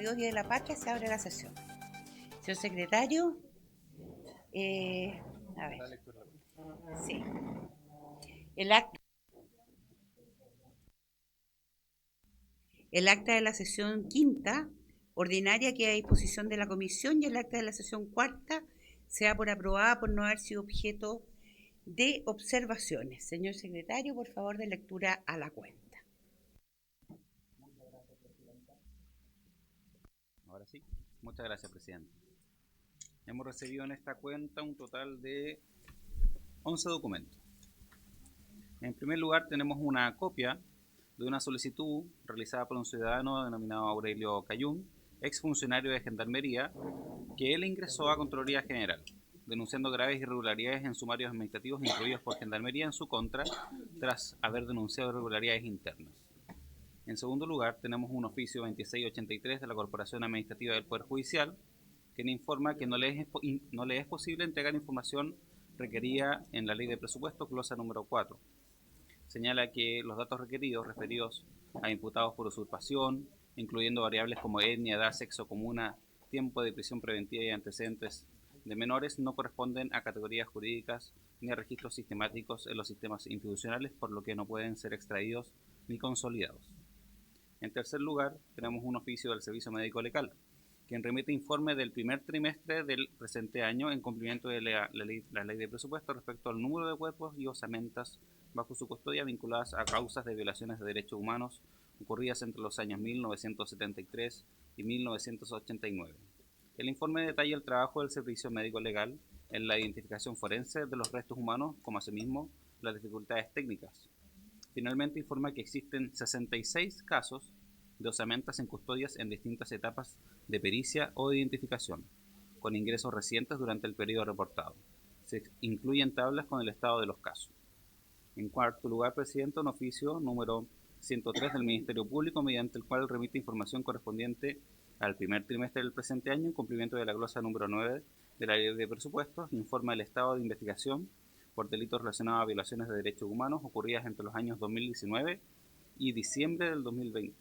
42, Día de la Patria, se abre la sesión. Señor secretario, a ver, sí, el acta, de la sesión quinta ordinaria queda a disposición de la comisión, y el acta de la sesión cuarta sea por aprobada por no haber sido objeto de observaciones. Señor secretario, por favor, de lectura a la cuenta. Ahora sí, muchas gracias, presidente. Hemos recibido en esta cuenta un total de 11 documentos. En primer lugar, tenemos una copia de una solicitud realizada por un ciudadano denominado Aurelio Cayún, exfuncionario de Gendarmería, que él ingresó a Contraloría General, denunciando graves irregularidades en sumarios administrativos instruidos por Gendarmería en su contra, tras haber denunciado irregularidades internas. En segundo lugar, tenemos un oficio 2683 de la Corporación Administrativa del Poder Judicial, que le informa que no le es posible entregar información requerida en la Ley de Presupuesto, glosa número 4. Señala que los datos requeridos referidos a imputados por usurpación, incluyendo variables como etnia, edad, sexo, comuna, tiempo de prisión preventiva y antecedentes de menores, no corresponden a categorías jurídicas ni a registros sistemáticos en los sistemas institucionales, por lo que no pueden ser extraídos ni consolidados. En tercer lugar, tenemos un oficio del Servicio Médico Legal, quien remite informe del primer trimestre del presente año en cumplimiento de la ley de presupuesto respecto al número de cuerpos y osamentas bajo su custodia vinculadas a causas de violaciones de derechos humanos ocurridas entre los años 1973 y 1989. El informe detalla el trabajo del Servicio Médico Legal en la identificación forense de los restos humanos, como asimismo las dificultades técnicas. Finalmente informa que existen 66 casos de osamentas en custodias en distintas etapas de pericia o de identificación, con ingresos recientes durante el periodo reportado. Se incluyen tablas con el estado de los casos. En cuarto lugar, presidente, un oficio número 103 del Ministerio Público, mediante el cual remite información correspondiente al primer trimestre del presente año en cumplimiento de la glosa número 9 de la Ley de Presupuestos, informa el estado de investigación por delitos relacionados a violaciones de derechos humanos ocurridas entre los años 2019 y diciembre del 2020,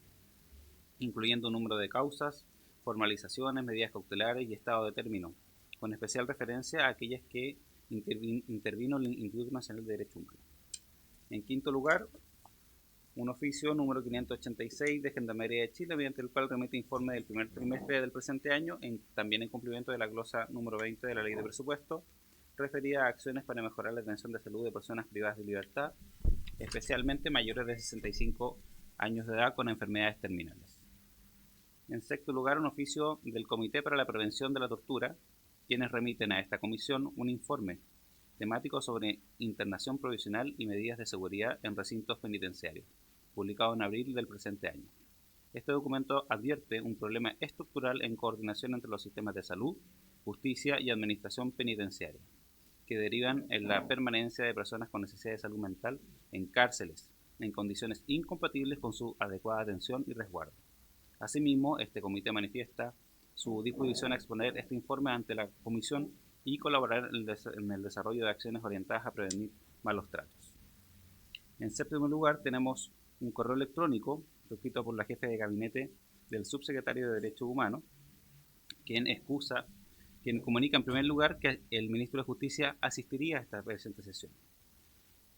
incluyendo un número de causas, formalizaciones, medidas cautelares y estado de término, con especial referencia a aquellas que intervino el Instituto Nacional de Derechos Humanos. En quinto lugar, un oficio número 586 de Gendarmería de Chile, mediante el cual remite informe del primer trimestre del presente año, también en cumplimiento de la glosa número 20 de la Ley de Presupuesto, referida a acciones para mejorar la atención de salud de personas privadas de libertad, especialmente mayores de 65 años de edad con enfermedades terminales. En sexto lugar, un oficio del Comité para la Prevención de la Tortura, quienes remiten a esta comisión un informe temático sobre internación provisional y medidas de seguridad en recintos penitenciarios, publicado en abril del presente año. Este documento advierte un problema estructural en coordinación entre los sistemas de salud, justicia y administración penitenciaria, que derivan en la permanencia de personas con necesidad de salud mental en cárceles, en condiciones incompatibles con su adecuada atención y resguardo. Asimismo, este comité manifiesta su disposición a exponer este informe ante la Comisión y colaborar en el desarrollo de acciones orientadas a prevenir malos tratos. En séptimo lugar, tenemos un correo electrónico escrito por la jefe de gabinete del subsecretario de Derechos Humanos, quien comunica en primer lugar que el ministro de Justicia asistiría a esta presente sesión,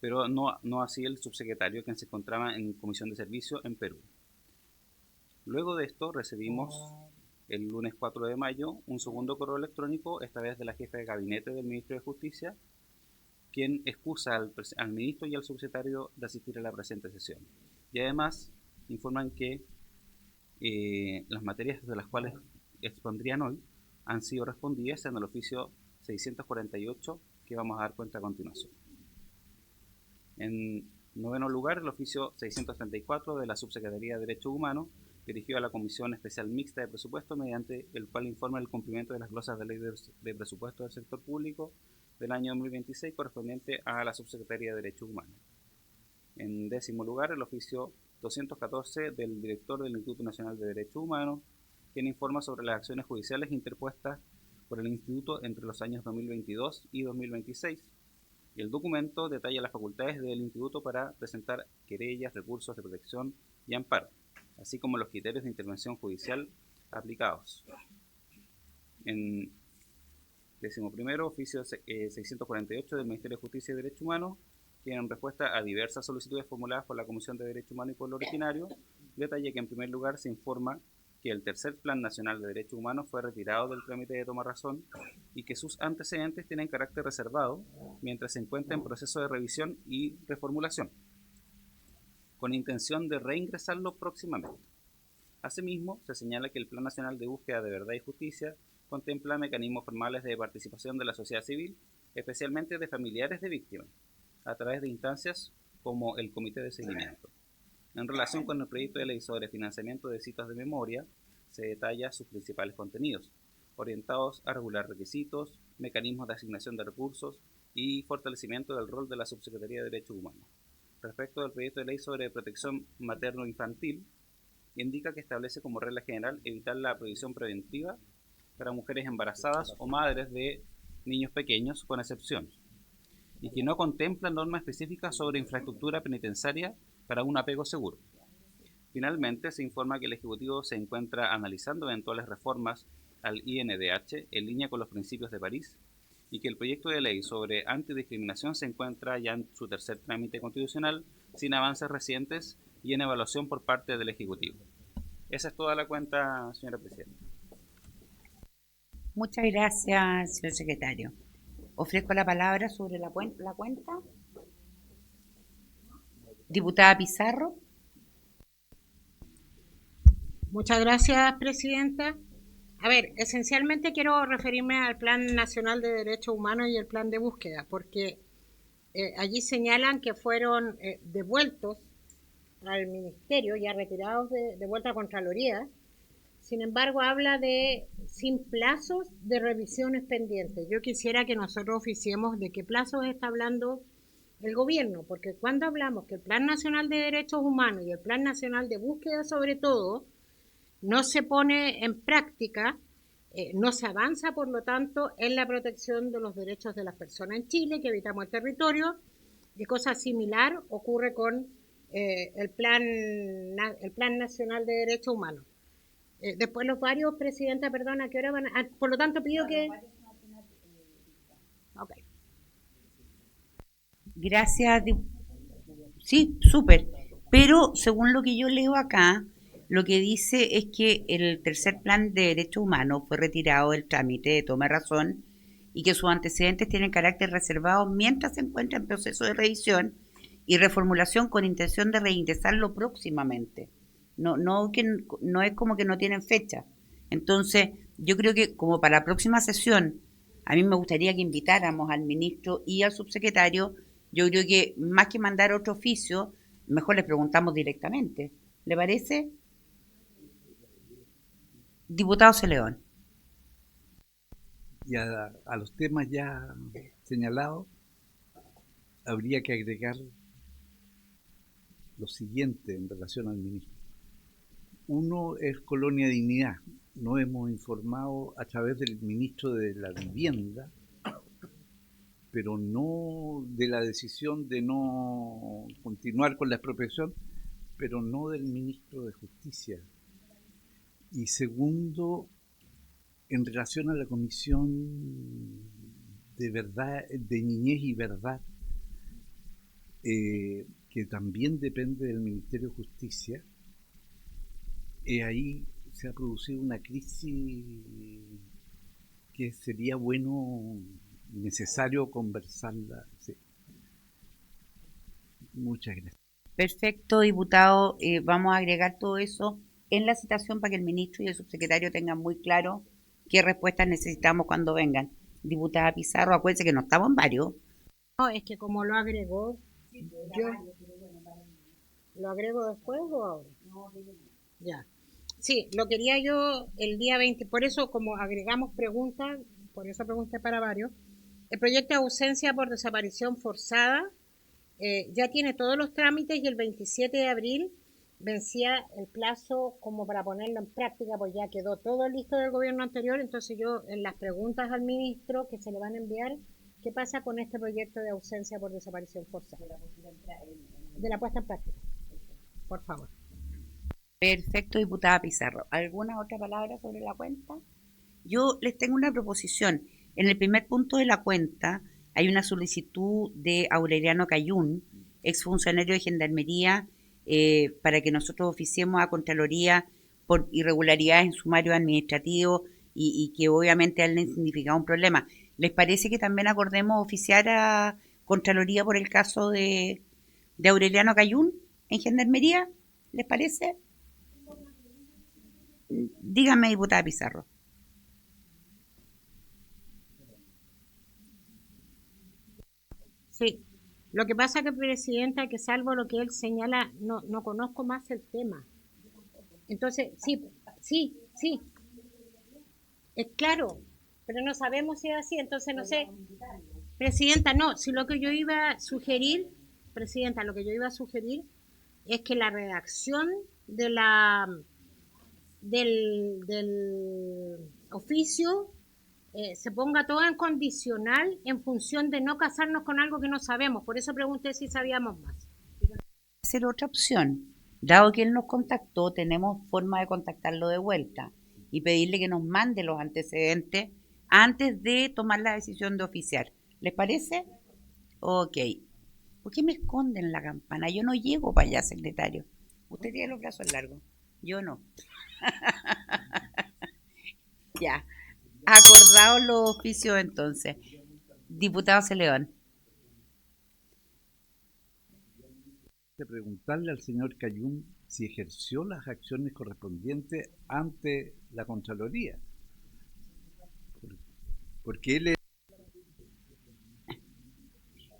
pero no así el subsecretario, quien se encontraba en comisión de servicio en Perú. Luego de esto recibimos el lunes 4 de mayo un segundo correo electrónico, esta vez de la jefa de gabinete del ministro de Justicia, quien excusa al ministro y al subsecretario de asistir a la presente sesión. Y además informan que las materias de las cuales expondrían hoy han sido respondidas en el oficio 648 que vamos a dar cuenta a continuación. En noveno lugar, el oficio 634 de la Subsecretaría de Derechos Humanos, dirigido a la Comisión Especial Mixta de Presupuesto, mediante el cual informa el cumplimiento de las glosas de ley de presupuesto del sector público del año 2026 correspondiente a la Subsecretaría de Derechos Humanos. En décimo lugar, el oficio 214 del director del Instituto Nacional de Derechos Humanos, quien informa sobre las acciones judiciales interpuestas por el Instituto entre los años 2022 y 2026. El documento detalla las facultades del Instituto para presentar querellas, recursos de protección y amparo, así como los criterios de intervención judicial aplicados. En 11º, oficio 648 del Ministerio de Justicia y Derechos Humanos, que en respuesta a diversas solicitudes formuladas por la Comisión de Derechos Humanos y Pueblo Originario, detalla que en primer lugar se informa que el tercer Plan Nacional de Derechos Humanos fue retirado del trámite de toma razón y que sus antecedentes tienen carácter reservado mientras se encuentra en proceso de revisión y reformulación, con intención de reingresarlo próximamente. Asimismo, se señala que el Plan Nacional de Búsqueda de Verdad y Justicia contempla mecanismos formales de participación de la sociedad civil, especialmente de familiares de víctimas, a través de instancias como el Comité de Seguimiento. En relación con el proyecto de ley sobre financiamiento de citas de memoria, se detalla sus principales contenidos, orientados a regular requisitos, mecanismos de asignación de recursos y fortalecimiento del rol de la Subsecretaría de Derechos Humanos. Respecto al proyecto de ley sobre protección materno-infantil, indica que establece como regla general evitar la prohibición preventiva para mujeres embarazadas o madres de niños pequeños, con excepción, y que no contempla normas específicas sobre infraestructura penitenciaria para un apego seguro. Finalmente, se informa que el Ejecutivo se encuentra analizando eventuales reformas al INDH en línea con los principios de París y que el proyecto de ley sobre antidiscriminación se encuentra ya en su tercer trámite constitucional, sin avances recientes y en evaluación por parte del Ejecutivo. Esa es toda la cuenta, señora Presidenta. Muchas gracias, señor secretario. Ofrezco la palabra sobre la cuenta. Diputada Pizarro. Muchas gracias, presidenta. A ver, esencialmente quiero referirme al Plan Nacional de Derechos Humanos y el Plan de Búsqueda, porque allí señalan que fueron devueltos al Ministerio, ya retirados de vuelta a Contraloría. Sin embargo, habla de sin plazos de revisiones pendientes. Yo quisiera que nosotros oficiemos de qué plazos está hablando el gobierno, porque cuando hablamos que el Plan Nacional de Derechos Humanos y el Plan Nacional de Búsqueda, sobre todo, no se pone en práctica, no se avanza, por lo tanto, en la protección de los derechos de las personas en Chile, que habitamos el territorio, y cosa similar ocurre con el Plan Nacional de Derechos Humanos. Después los varios, presidenta, perdona, ¿a qué hora van a...? Por lo tanto, pido que... Ok. Gracias. Sí, súper. Pero según lo que yo leo acá, lo que dice es que el tercer plan de derechos humanos fue retirado del trámite de toma de razón y que sus antecedentes tienen carácter reservado mientras se encuentra en proceso de revisión y reformulación con intención de reingresarlo próximamente. No es como que no tienen fecha. Entonces, yo creo que como para la próxima sesión, a mí me gustaría que invitáramos al ministro y al subsecretario. Yo creo que más que mandar otro oficio, mejor les preguntamos directamente. ¿Le parece? Diputado Celeón. Y a los temas ya señalados, habría que agregar lo siguiente en relación al ministro. Uno es Colonia Dignidad. No hemos informado a través del ministro de la Vivienda, pero no de la decisión de no continuar con la expropiación, pero no del ministro de Justicia. Y segundo, en relación a la Comisión de Verdad, de Niñez y Verdad, que también depende del Ministerio de Justicia, ahí se ha producido una crisis que sería bueno, necesario conversarla. Sí. Muchas gracias. Perfecto, diputado. Vamos a agregar todo eso en la citación para que el ministro y el subsecretario tengan muy claro qué respuestas necesitamos cuando vengan. Diputada Pizarro, acuérdense que no estamos en varios. No, es que como lo agregó, yo... ¿Lo agrego después o ahora? Ya. Sí, lo quería yo el día 20, por eso como agregamos preguntas, por eso pregunté para varios. El proyecto de ausencia por desaparición forzada ya tiene todos los trámites y el 27 de abril vencía el plazo como para ponerlo en práctica, pues ya quedó todo listo del gobierno anterior. Entonces yo en las preguntas al ministro que se le van a enviar, ¿qué pasa con este proyecto de ausencia por desaparición forzada? De la puesta en práctica, por favor. Perfecto, diputada Pizarro. ¿Alguna otra palabra sobre la cuenta? Yo les tengo una proposición. En el primer punto de la cuenta hay una solicitud de Aureliano Cayún, exfuncionario de Gendarmería, para que nosotros oficiemos a Contraloría por irregularidades en sumario administrativo y que obviamente a él le significa un problema. ¿Les parece que también acordemos oficiar a Contraloría por el caso de Aureliano Cayún en Gendarmería? ¿Les parece? Dígame, diputada Pizarro. Sí. Lo que pasa que, Presidenta, que salvo lo que él señala, no conozco más el tema. Entonces, sí, es claro, pero no sabemos si es así, entonces no sé. Presidenta, no, si lo que yo iba a sugerir, Presidenta, lo que yo iba a sugerir es que la redacción de del oficio se ponga todo en condicional en función de no casarnos con algo que no sabemos. Por eso pregunté si sabíamos más. Ser otra opción. Dado que él nos contactó, tenemos forma de contactarlo de vuelta y pedirle que nos mande los antecedentes antes de tomar la decisión de oficiar. ¿Les parece? Ok. ¿Por qué me esconden la campana? Yo no llego para allá, secretario. Usted tiene los brazos largos. Yo no. Ya. Acordados los oficios entonces. Diputado Celeón. De preguntarle al señor Cayún si ejerció las acciones correspondientes ante la Contraloría. Porque él es...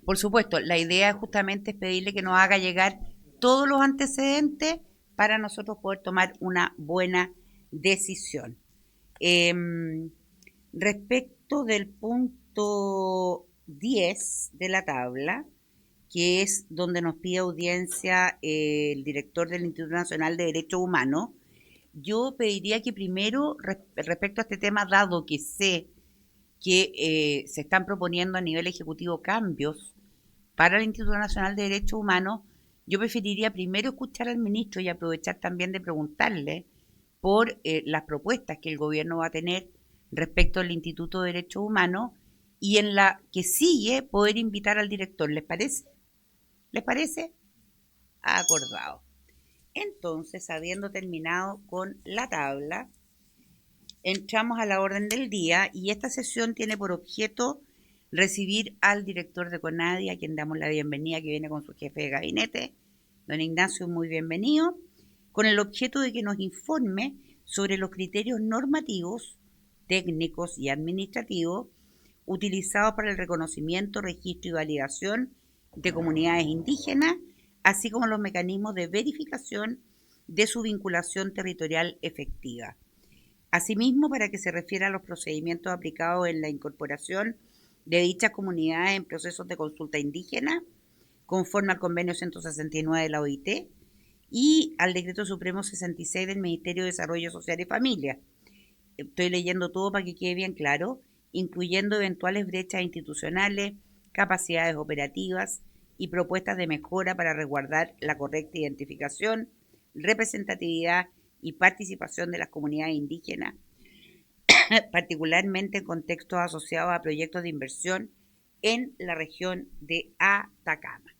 Por supuesto, la idea justamente es pedirle que nos haga llegar todos los antecedentes para nosotros poder tomar una buena decisión. Respecto del punto 10 de la tabla, que es donde nos pide audiencia el director del Instituto Nacional de Derechos Humanos, yo pediría que primero, respecto a este tema, dado que sé que se están proponiendo a nivel ejecutivo cambios para el Instituto Nacional de Derechos Humanos, yo preferiría primero escuchar al ministro y aprovechar también de preguntarle por las propuestas que el gobierno va a tener respecto al Instituto de Derechos Humanos y en la que sigue poder invitar al director. ¿Les parece? ¿Les parece? Acordado. Entonces, habiendo terminado con la tabla, entramos a la orden del día y esta sesión tiene por objeto recibir al director de CONADI, a quien damos la bienvenida, que viene con su jefe de gabinete, don Ignacio, muy bienvenido, con el objeto de que nos informe sobre los criterios normativos, técnicos y administrativos utilizados para el reconocimiento, registro y validación de comunidades indígenas, así como los mecanismos de verificación de su vinculación territorial efectiva. Asimismo, para que se refiera a los procedimientos aplicados en la incorporación de dichas comunidades en procesos de consulta indígena, conforme al convenio 169 de la OIT y al decreto supremo 66 del Ministerio de Desarrollo Social y Familia. Estoy leyendo todo para que quede bien claro, incluyendo eventuales brechas institucionales, capacidades operativas y propuestas de mejora para resguardar la correcta identificación, representatividad y participación de las comunidades indígenas, particularmente en contextos asociados a proyectos de inversión en la región de Atacama.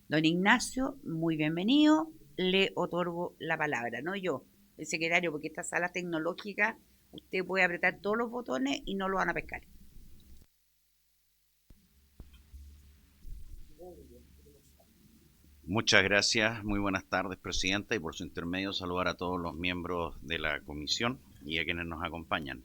Don Ignacio, muy bienvenido, le otorgo la palabra, no yo, el secretario, porque esta sala tecnológica usted puede apretar todos los botones y no lo van a pescar. Muchas gracias, muy buenas tardes, Presidenta, y por su intermedio saludar a todos los miembros de la comisión y a quienes nos acompañan.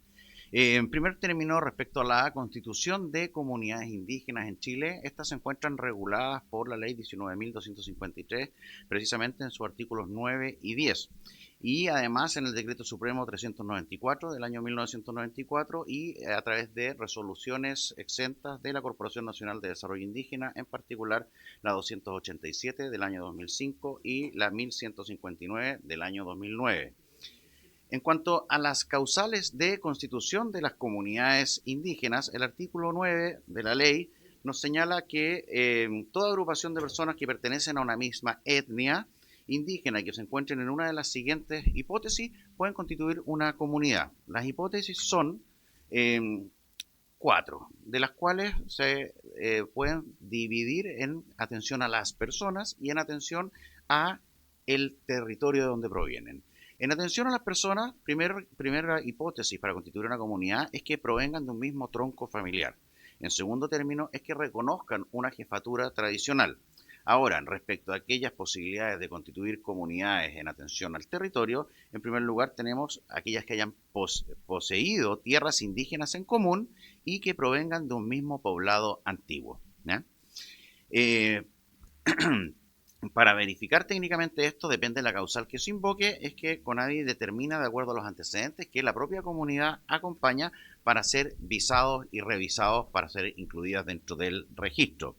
En primer término, respecto a la constitución de comunidades indígenas en Chile, estas se encuentran reguladas por la ley 19.253, precisamente en sus artículos 9 y 10. Y además en el decreto supremo 394 del año 1994 y a través de resoluciones exentas de la Corporación Nacional de Desarrollo Indígena, en particular la 287 del año 2005 y la 1159 del año 2009. En cuanto a las causales de constitución de las comunidades indígenas, el artículo 9 de la ley nos señala que toda agrupación de personas que pertenecen a una misma etnia indígenas que se encuentren en una de las siguientes hipótesis pueden constituir una comunidad. Las hipótesis son 4, de las cuales se pueden dividir en atención a las personas y en atención a el territorio de donde provienen. En atención a las personas, primera hipótesis para constituir una comunidad es que provengan de un mismo tronco familiar. En segundo término, es que reconozcan una jefatura tradicional. Ahora, respecto a aquellas posibilidades de constituir comunidades en atención al territorio, en primer lugar tenemos aquellas que hayan poseído tierras indígenas en común y que provengan de un mismo poblado antiguo. Para verificar técnicamente esto, depende de la causal que se invoque, es que CONADI determina, de acuerdo a los antecedentes, que la propia comunidad acompaña para ser visados y revisados para ser incluidas dentro del registro.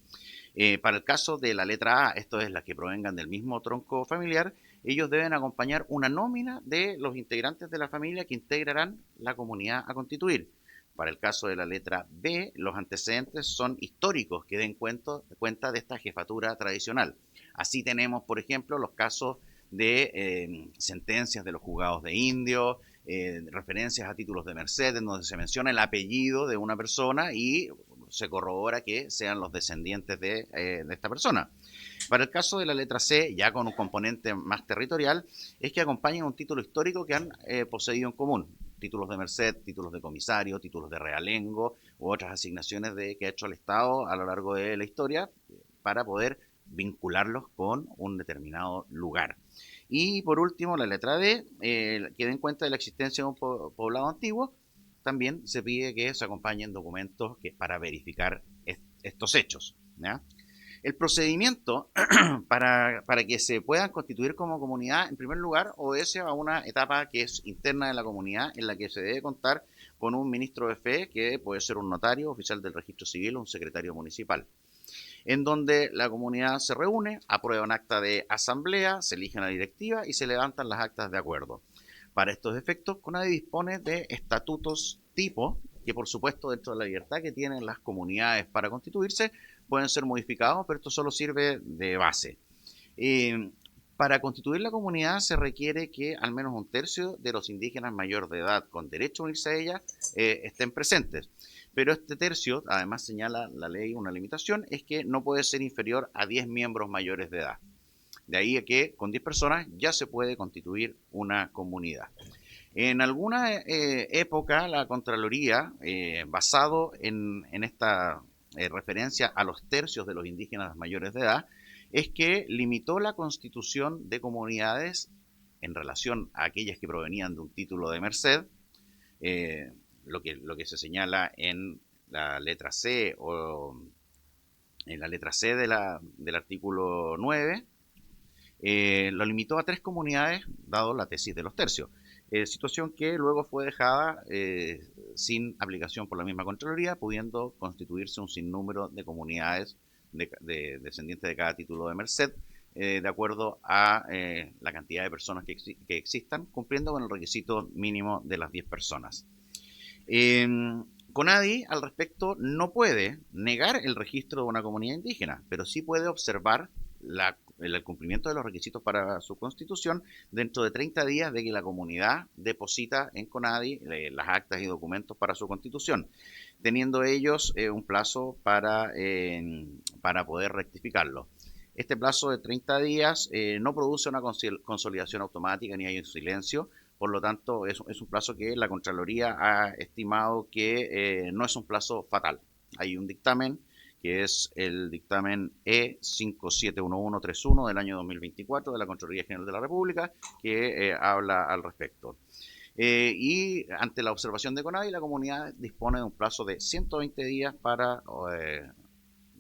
Para el caso de la letra A, esto es las que provengan del mismo tronco familiar, ellos deben acompañar una nómina de los integrantes de la familia que integrarán la comunidad a constituir. Para el caso de la letra B, los antecedentes son históricos que den cuenta de esta jefatura tradicional. Así tenemos, por ejemplo, los casos de sentencias de los juzgados de indios, referencias a títulos de merced, en donde se menciona el apellido de una persona y se corrobora que sean los descendientes de esta persona. Para el caso de la letra C, ya con un componente más territorial, es que acompañan un título histórico que han poseído en común. Títulos de merced, títulos de comisario, títulos de realengo u otras asignaciones que ha hecho el Estado a lo largo de la historia para poder vincularlos con un determinado lugar. Y por último, la letra D, que den cuenta de la existencia de un poblado antiguo, también se pide que se acompañen documentos para verificar estos hechos, ¿ya? El procedimiento para que se puedan constituir como comunidad, en primer lugar, obedece a una etapa que es interna de la comunidad, en la que se debe contar con un ministro de fe, que puede ser un notario, oficial del registro civil o un secretario municipal, en donde la comunidad se reúne, aprueba un acta de asamblea, se elige una directiva y se levantan las actas de acuerdo. Para estos efectos, CONADI dispone de estatutos tipo, que por supuesto dentro de la libertad que tienen las comunidades para constituirse, pueden ser modificados, pero esto solo sirve de base. Para constituir la comunidad se requiere que al menos un tercio de los indígenas mayor de edad con derecho a unirse a ella estén presentes. Pero este tercio, además señala la ley una limitación, es que no puede ser inferior a 10 miembros mayores de edad. De ahí a que con 10 personas ya se puede constituir una comunidad. En alguna época la Contraloría, basado en esta referencia a los tercios de los indígenas mayores de edad, es que limitó la constitución de comunidades en relación a aquellas que provenían de un título de merced, lo que se señala en la letra C o en la letra C del artículo 9, lo limitó a 3 comunidades, dado la tesis de los tercios. Situación que luego fue dejada sin aplicación por la misma Contraloría, pudiendo constituirse un sinnúmero de comunidades de descendientes de cada título de merced, de acuerdo a la cantidad de personas que existan, cumpliendo con el requisito mínimo de las 10 personas. CONADI, al respecto, no puede negar el registro de una comunidad indígena, pero sí puede observar el cumplimiento de los requisitos para su constitución dentro de 30 días de que la comunidad deposita en CONADI las actas y documentos para su constitución, teniendo ellos un plazo para poder rectificarlo. Este plazo de 30 días no produce una consolidación automática ni hay un silencio, por lo tanto es un plazo que la Contraloría ha estimado que no es un plazo fatal. Hay un dictamen que es el dictamen E571131 del año 2024 de la Contraloría General de la República, que habla al respecto. Y ante la observación de CONADI, la comunidad dispone de un plazo de 120 días para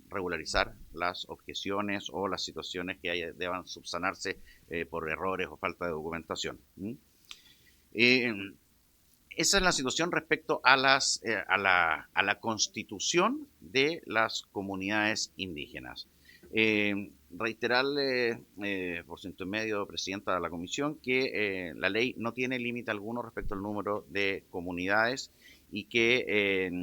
regularizar las objeciones o las situaciones que deban subsanarse por errores o falta de documentación. Esa es la situación respecto a la constitución de las comunidades indígenas. Reiterarle, por su intermedio, presidenta de la comisión, que la ley no tiene límite alguno respecto al número de comunidades y que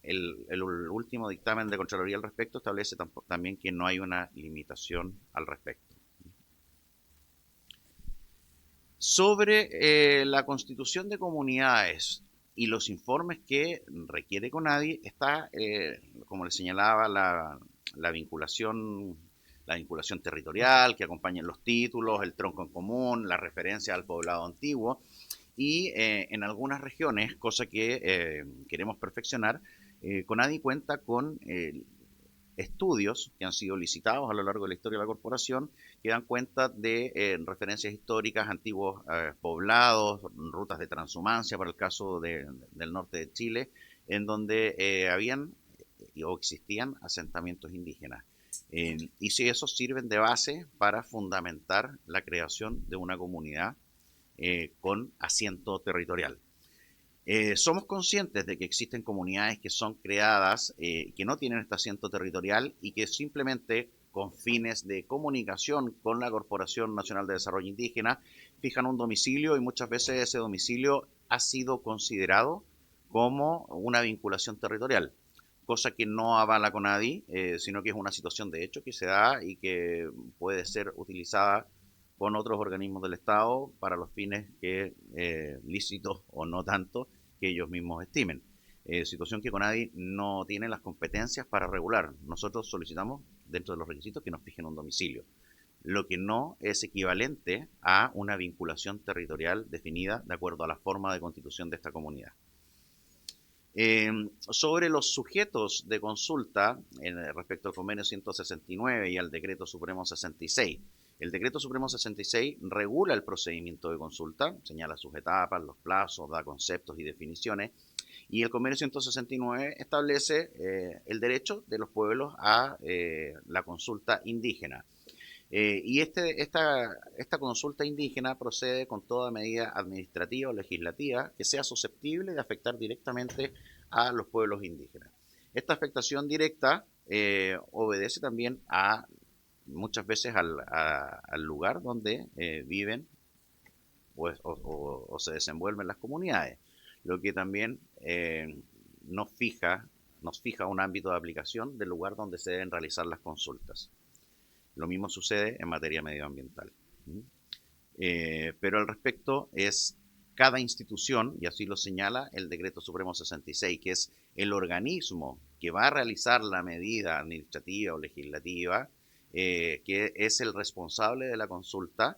el último dictamen de Contraloría al respecto establece también que no hay una limitación al respecto. Sobre la constitución de comunidades y los informes que requiere CONADI, está, como le señalaba, la vinculación territorial que acompaña los títulos, el tronco en común, la referencia al poblado antiguo y en algunas regiones, cosa que queremos perfeccionar, CONADI cuenta con estudios que han sido licitados a lo largo de la historia de la corporación que dan cuenta de referencias históricas, antiguos poblados, rutas de transhumancia para el caso del norte de Chile, en donde habían o existían asentamientos indígenas. Y si esos sirven de base para fundamentar la creación de una comunidad con asiento territorial. Somos conscientes de que existen comunidades que son creadas, que no tienen este asiento territorial y que simplemente con fines de comunicación con la Corporación Nacional de Desarrollo Indígena fijan un domicilio y muchas veces ese domicilio ha sido considerado como una vinculación territorial, cosa que no avala CONADI, sino que es una situación de hecho que se da y que puede ser utilizada con otros organismos del Estado para los fines que lícitos o no tanto que ellos mismos estimen. Situación que CONADI no tiene las competencias para regular. Nosotros solicitamos, dentro de los requisitos, que nos fijen un domicilio, lo que no es equivalente a una vinculación territorial definida de acuerdo a la forma de constitución de esta comunidad. Sobre los sujetos de consulta, respecto al convenio 169 y al decreto supremo 66, el decreto supremo 66 regula el procedimiento de consulta, señala sus etapas, los plazos, da conceptos y definiciones, y el convenio 169 establece el derecho de los pueblos a la consulta indígena. Y esta consulta indígena procede con toda medida administrativa o legislativa que sea susceptible de afectar directamente a los pueblos indígenas. Esta afectación directa obedece también a muchas veces al lugar donde viven pues, o se desenvuelven las comunidades, lo que también nos fija un ámbito de aplicación del lugar donde se deben realizar las consultas. Lo mismo sucede en materia medioambiental. Pero al respecto es cada institución, y así lo señala el Decreto Supremo 66, que es el organismo que va a realizar la medida administrativa o legislativa, que es el responsable de la consulta,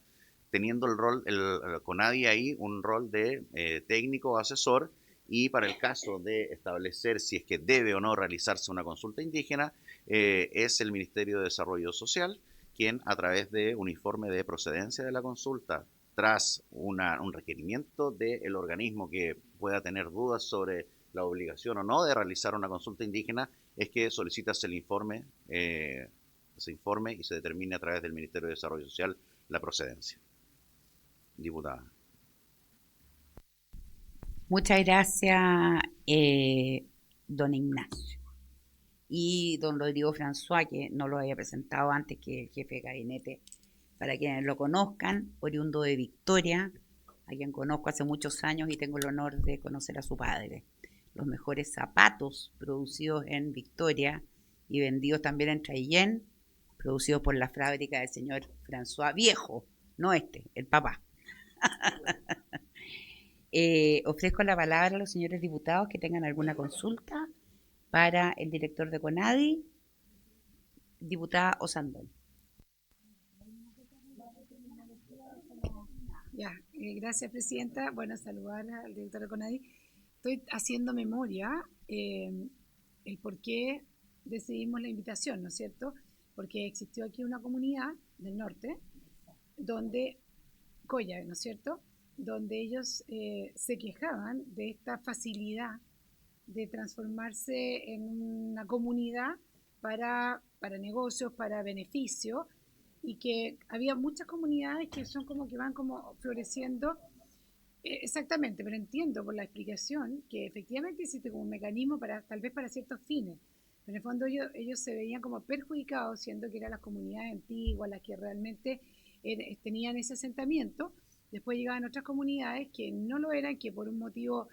teniendo el rol, el CONADI ahí, un rol de técnico o asesor, y para el caso de establecer si es que debe o no realizarse una consulta indígena, es el Ministerio de Desarrollo Social, quien a través de un informe de procedencia de la consulta, tras un requerimiento del organismo que pueda tener dudas sobre la obligación o no de realizar una consulta indígena, es que solicitas el informe, y se determine a través del Ministerio de Desarrollo Social la procedencia. Diputada. Muchas gracias, don Ignacio. Y don Rodrigo François, que no lo había presentado antes, que es jefe de gabinete, para quienes lo conozcan, oriundo de Victoria, a quien conozco hace muchos años y tengo el honor de conocer a su padre. Los mejores zapatos producidos en Victoria y vendidos también en Traillén, producidos por la fábrica del señor François Viejo, no el papá. Ofrezco la palabra a los señores diputados que tengan alguna consulta para el director de CONADI, diputada Osandón. Ya, gracias, presidenta. Bueno, saludar al director de CONADI. Estoy haciendo memoria el por qué decidimos la invitación, ¿no es cierto? Porque existió aquí una comunidad del norte, donde, Coya, ¿no es cierto?, donde ellos se quejaban de esta facilidad de transformarse en una comunidad para negocios, para beneficio, y que había muchas comunidades que son como que van como floreciendo. Exactamente, pero entiendo por la explicación que efectivamente existe como un mecanismo para, tal vez para ciertos fines, pero en el fondo ellos se veían como perjudicados, siendo que eran las comunidades antiguas las que realmente tenían ese asentamiento. Después llegaban otras comunidades que no lo eran, que por un motivo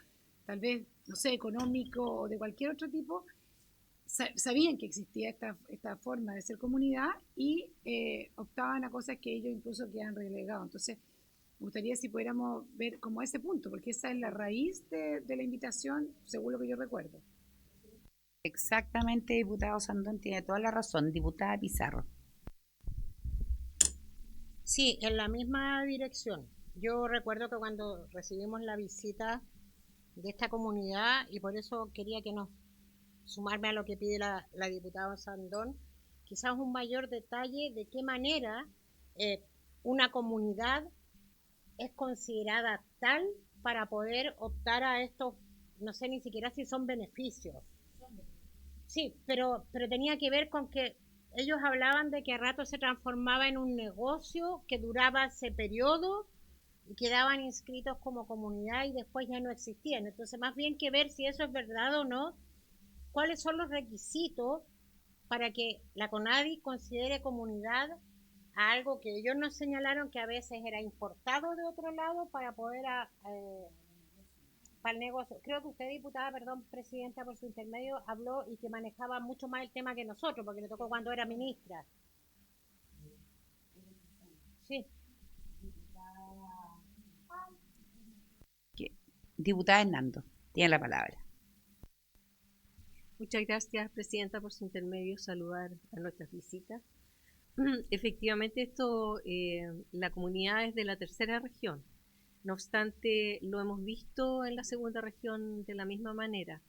tal vez, no sé, económico o de cualquier otro tipo, sabían que existía esta forma de ser comunidad y optaban a cosas que ellos incluso quedan relegados. Entonces, Me gustaría si pudiéramos ver como ese punto, porque esa es la raíz de la invitación, según lo que yo recuerdo. Exactamente, diputado Sandón, tiene toda la razón. Diputada Pizarro. Sí, en la misma dirección. Yo recuerdo que cuando recibimos la visita de esta comunidad, y por eso quería que nos sumarme a lo que pide la diputada Sandón, quizás un mayor detalle de qué manera una comunidad es considerada tal para poder optar a estos, no sé ni siquiera si son beneficios. Sí, pero tenía que ver con que ellos hablaban de que a rato se transformaba en un negocio que duraba ese periodo y quedaban inscritos como comunidad y después ya no existían. Entonces, más bien que ver si eso es verdad o no, cuáles son los requisitos para que la CONADI considere comunidad a algo que ellos nos señalaron que a veces era importado de otro lado para poder para el negocio. Creo que usted, diputada, perdón, presidenta, por su intermedio, habló y que manejaba mucho más el tema que nosotros, porque le tocó cuando era ministra. Sí. Diputada Hernando, tiene la palabra. Muchas gracias, presidenta, por su intermedio. Saludar a nuestras visitas. Efectivamente, la comunidad es de la tercera región. No obstante, lo hemos visto en la segunda región de la misma manera.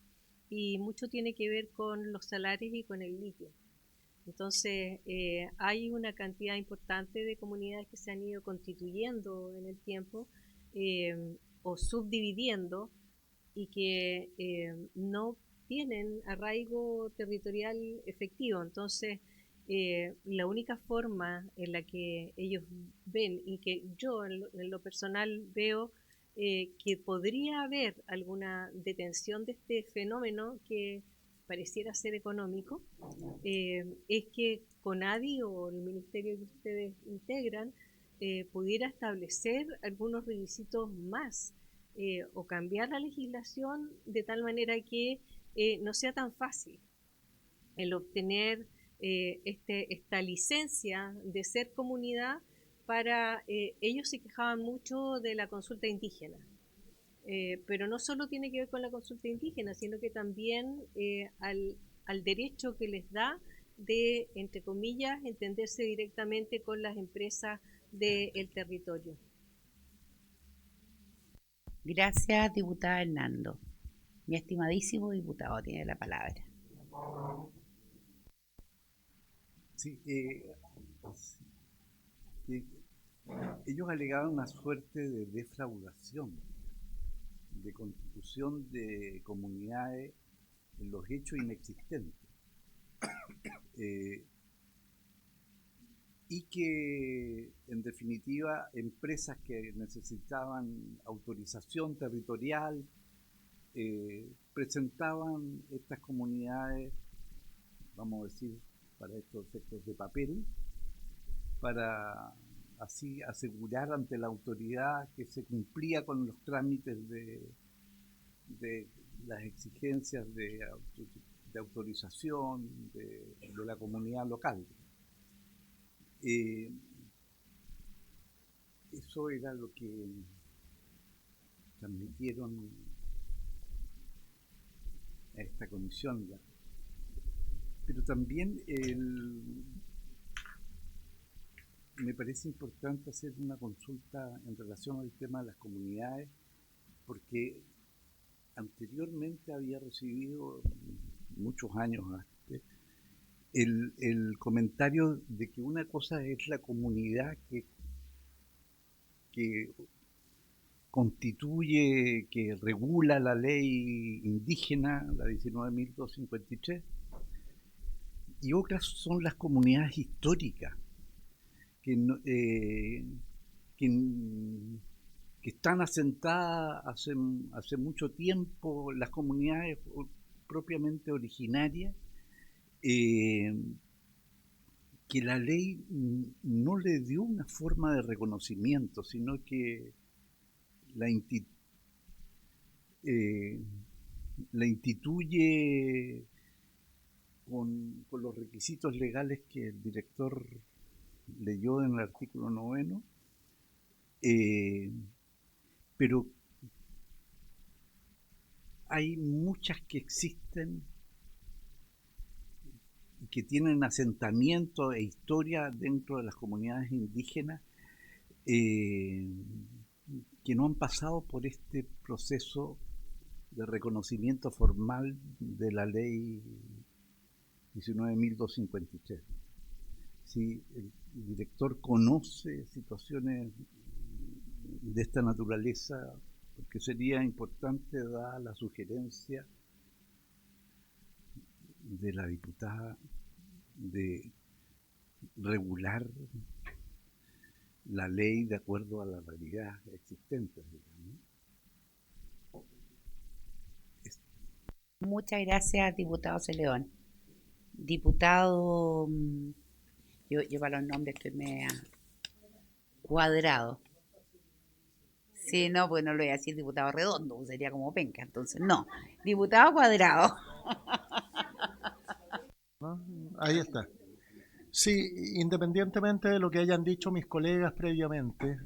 Y mucho tiene que ver con los salarios y con el litio. Entonces, hay una cantidad importante de comunidades que se han ido constituyendo en el tiempo o subdividiendo y que no tienen arraigo territorial efectivo. Entonces, la única forma en la que ellos ven y que yo en lo personal veo que podría haber alguna detención de este fenómeno que pareciera ser económico, es que CONADI o el ministerio que ustedes integran pudiera establecer algunos requisitos más o cambiar la legislación de tal manera que no sea tan fácil el obtener esta licencia de ser comunidad. Para ellos se quejaban mucho de la consulta indígena, pero no solo tiene que ver con la consulta indígena, sino que también al derecho que les da de, entre comillas, entenderse directamente con las empresas del territorio. Gracias, diputada Hernando. Mi estimadísimo diputado tiene la palabra. Sí, ellos alegaban una suerte de defraudación, de constitución de comunidades en los hechos inexistentes. Y que, en definitiva, empresas que necesitaban autorización territorial presentaban estas comunidades, vamos a decir, para estos efectos de papel, para así asegurar ante la autoridad que se cumplía con los trámites de las exigencias de autorización de la comunidad local. Eso era lo que transmitieron a esta comisión. Pero también me parece importante hacer una consulta en relación al tema de las comunidades, porque anteriormente había recibido, muchos años antes, el comentario de que una cosa es la comunidad que constituye, que regula la ley indígena, la 19.253, y otras son las comunidades históricas, que están asentadas hace mucho tiempo, las comunidades propiamente originarias, que la ley no le dio una forma de reconocimiento, sino que la instituye con los requisitos legales que el director leyó en el artículo 9, pero hay muchas que existen, que tienen asentamiento e historia dentro de las comunidades indígenas, que no han pasado por este proceso de reconocimiento formal de la ley 19.253. Si el director conoce situaciones de esta naturaleza, porque sería importante dar la sugerencia de la diputada de regular la ley de acuerdo a la realidad existente, digamos. Muchas gracias, diputado Celeón. Diputado, yo para los nombres estoy media Cuadrado. Sí, no, pues no lo voy a decir diputado Redondo, sería como penca, entonces no. Diputado Cuadrado. ¿No? Ahí está. Sí, independientemente de lo que hayan dicho mis colegas previamente,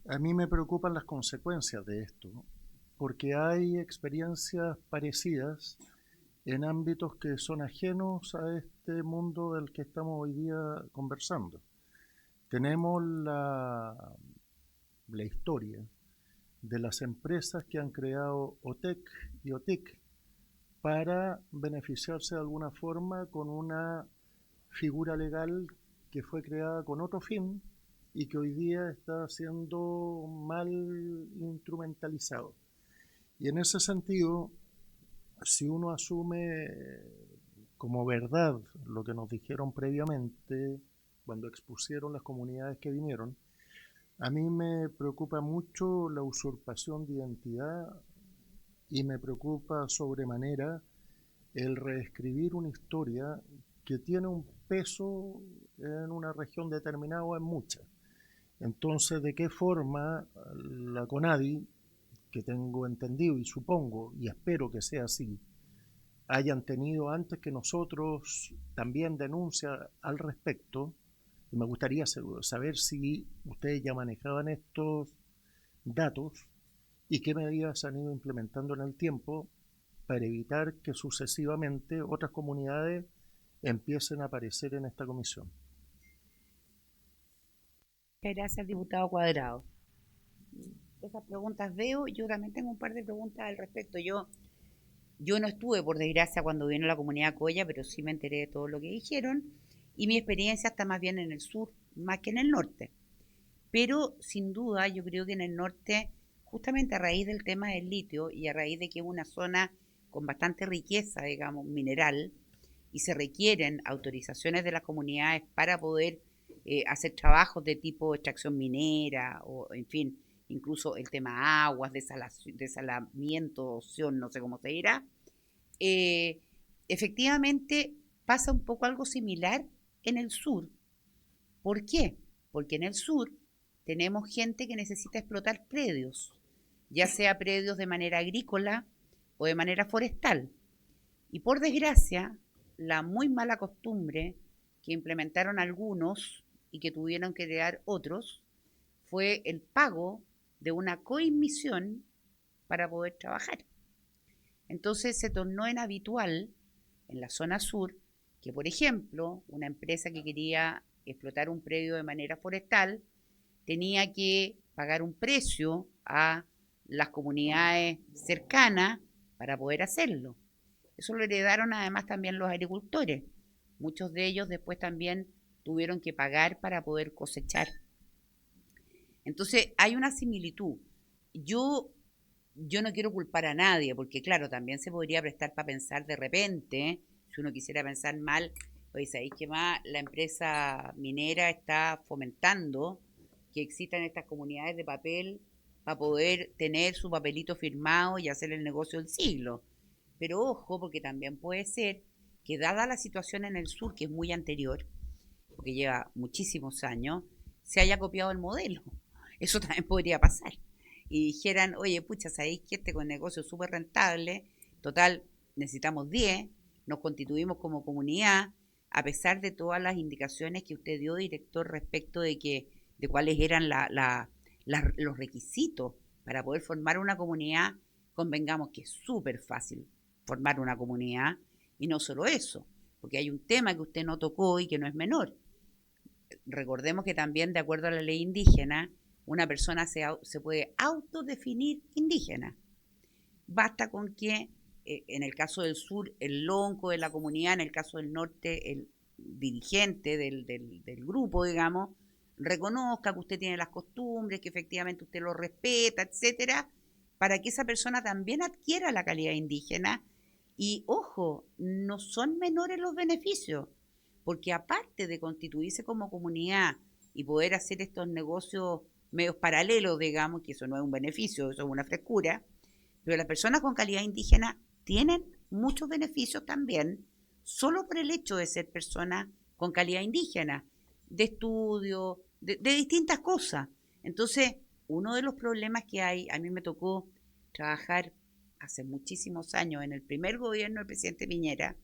a mí me preocupan las consecuencias de esto, porque hay experiencias parecidas en ámbitos que son ajenos a este mundo del que estamos hoy día conversando. Tenemos la historia de las empresas que han creado OTEC y OTIC para beneficiarse de alguna forma con una figura legal que fue creada con otro fin y que hoy día está siendo mal instrumentalizado. Y en ese sentido, si uno asume como verdad lo que nos dijeron previamente cuando expusieron las comunidades que vinieron, a mí me preocupa mucho la usurpación de identidad y me preocupa sobremanera el reescribir una historia que tiene un peso en una región determinada o en muchas. Entonces, ¿de qué forma la CONADI, que tengo entendido y supongo y espero que sea así, hayan tenido antes que nosotros también denuncia al respecto? Y me gustaría saber si ustedes ya manejaban estos datos y qué medidas han ido implementando en el tiempo para evitar que sucesivamente otras comunidades empiecen a aparecer en esta comisión. Gracias, diputado Cuadrado. Esas preguntas veo, yo también tengo un par de preguntas al respecto. Yo no estuve, por desgracia, cuando vino la comunidad Coya, pero sí me enteré de todo lo que dijeron, y mi experiencia está más bien en el sur, más que en el norte. Pero, sin duda, yo creo que en el norte, justamente a raíz del tema del litio y a raíz de que es una zona con bastante riqueza, digamos, mineral, y se requieren autorizaciones de las comunidades para poder hacer trabajos de tipo extracción minera, o en fin, incluso el tema aguas, desalamiento, opción, no sé cómo se dirá, efectivamente pasa un poco algo similar en el sur. ¿Por qué? Porque en el sur tenemos gente que necesita explotar predios, ya sea predios de manera agrícola o de manera forestal. Y por desgracia, la muy mala costumbre que implementaron algunos y que tuvieron que crear otros fue el pago de una coinmisión para poder trabajar. Entonces se tornó en habitual en la zona sur que, por ejemplo, una empresa que quería explotar un predio de manera forestal tenía que pagar un precio a las comunidades cercanas para poder hacerlo. Eso lo heredaron además también los agricultores. Muchos de ellos después también tuvieron que pagar para poder cosechar. Entonces hay una similitud. Yo no quiero culpar a nadie, porque claro, también se podría prestar para pensar de repente, si uno quisiera pensar mal, oye, ¿sabéis qué más? La empresa minera está fomentando que existan estas comunidades de papel para poder tener su papelito firmado y hacer el negocio del siglo. Pero ojo, porque también puede ser que dada la situación en el sur, que es muy anterior, porque lleva muchísimos años, se haya copiado el modelo. Eso también podría pasar. Y dijeran, oye, pucha, ¿sabéis que este negocio es súper rentable? Total, necesitamos 10, nos constituimos como comunidad, a pesar de todas las indicaciones que usted dio, director, respecto de cuáles eran las los requisitos para poder formar una comunidad, convengamos que es súper fácil formar una comunidad, y no solo eso, porque hay un tema que usted no tocó y que no es menor. Recordemos que también, de acuerdo a la ley indígena, una persona se puede autodefinir indígena. Basta con que, en el caso del sur, el lonco de la comunidad, en el caso del norte, el dirigente del grupo, digamos, reconozca que usted tiene las costumbres, que efectivamente usted lo respeta, etcétera, para que esa persona también adquiera la calidad indígena. Y ojo, no son menores los beneficios, porque aparte de constituirse como comunidad y poder hacer estos negocios medios paralelos, digamos, que eso no es un beneficio, eso es una frescura, pero las personas con calidad indígena tienen muchos beneficios también, solo por el hecho de ser personas con calidad indígena, de estudio, de distintas cosas. Entonces, uno de los problemas que hay, a mí me tocó trabajar hace muchísimos años en el primer gobierno del presidente Piñera,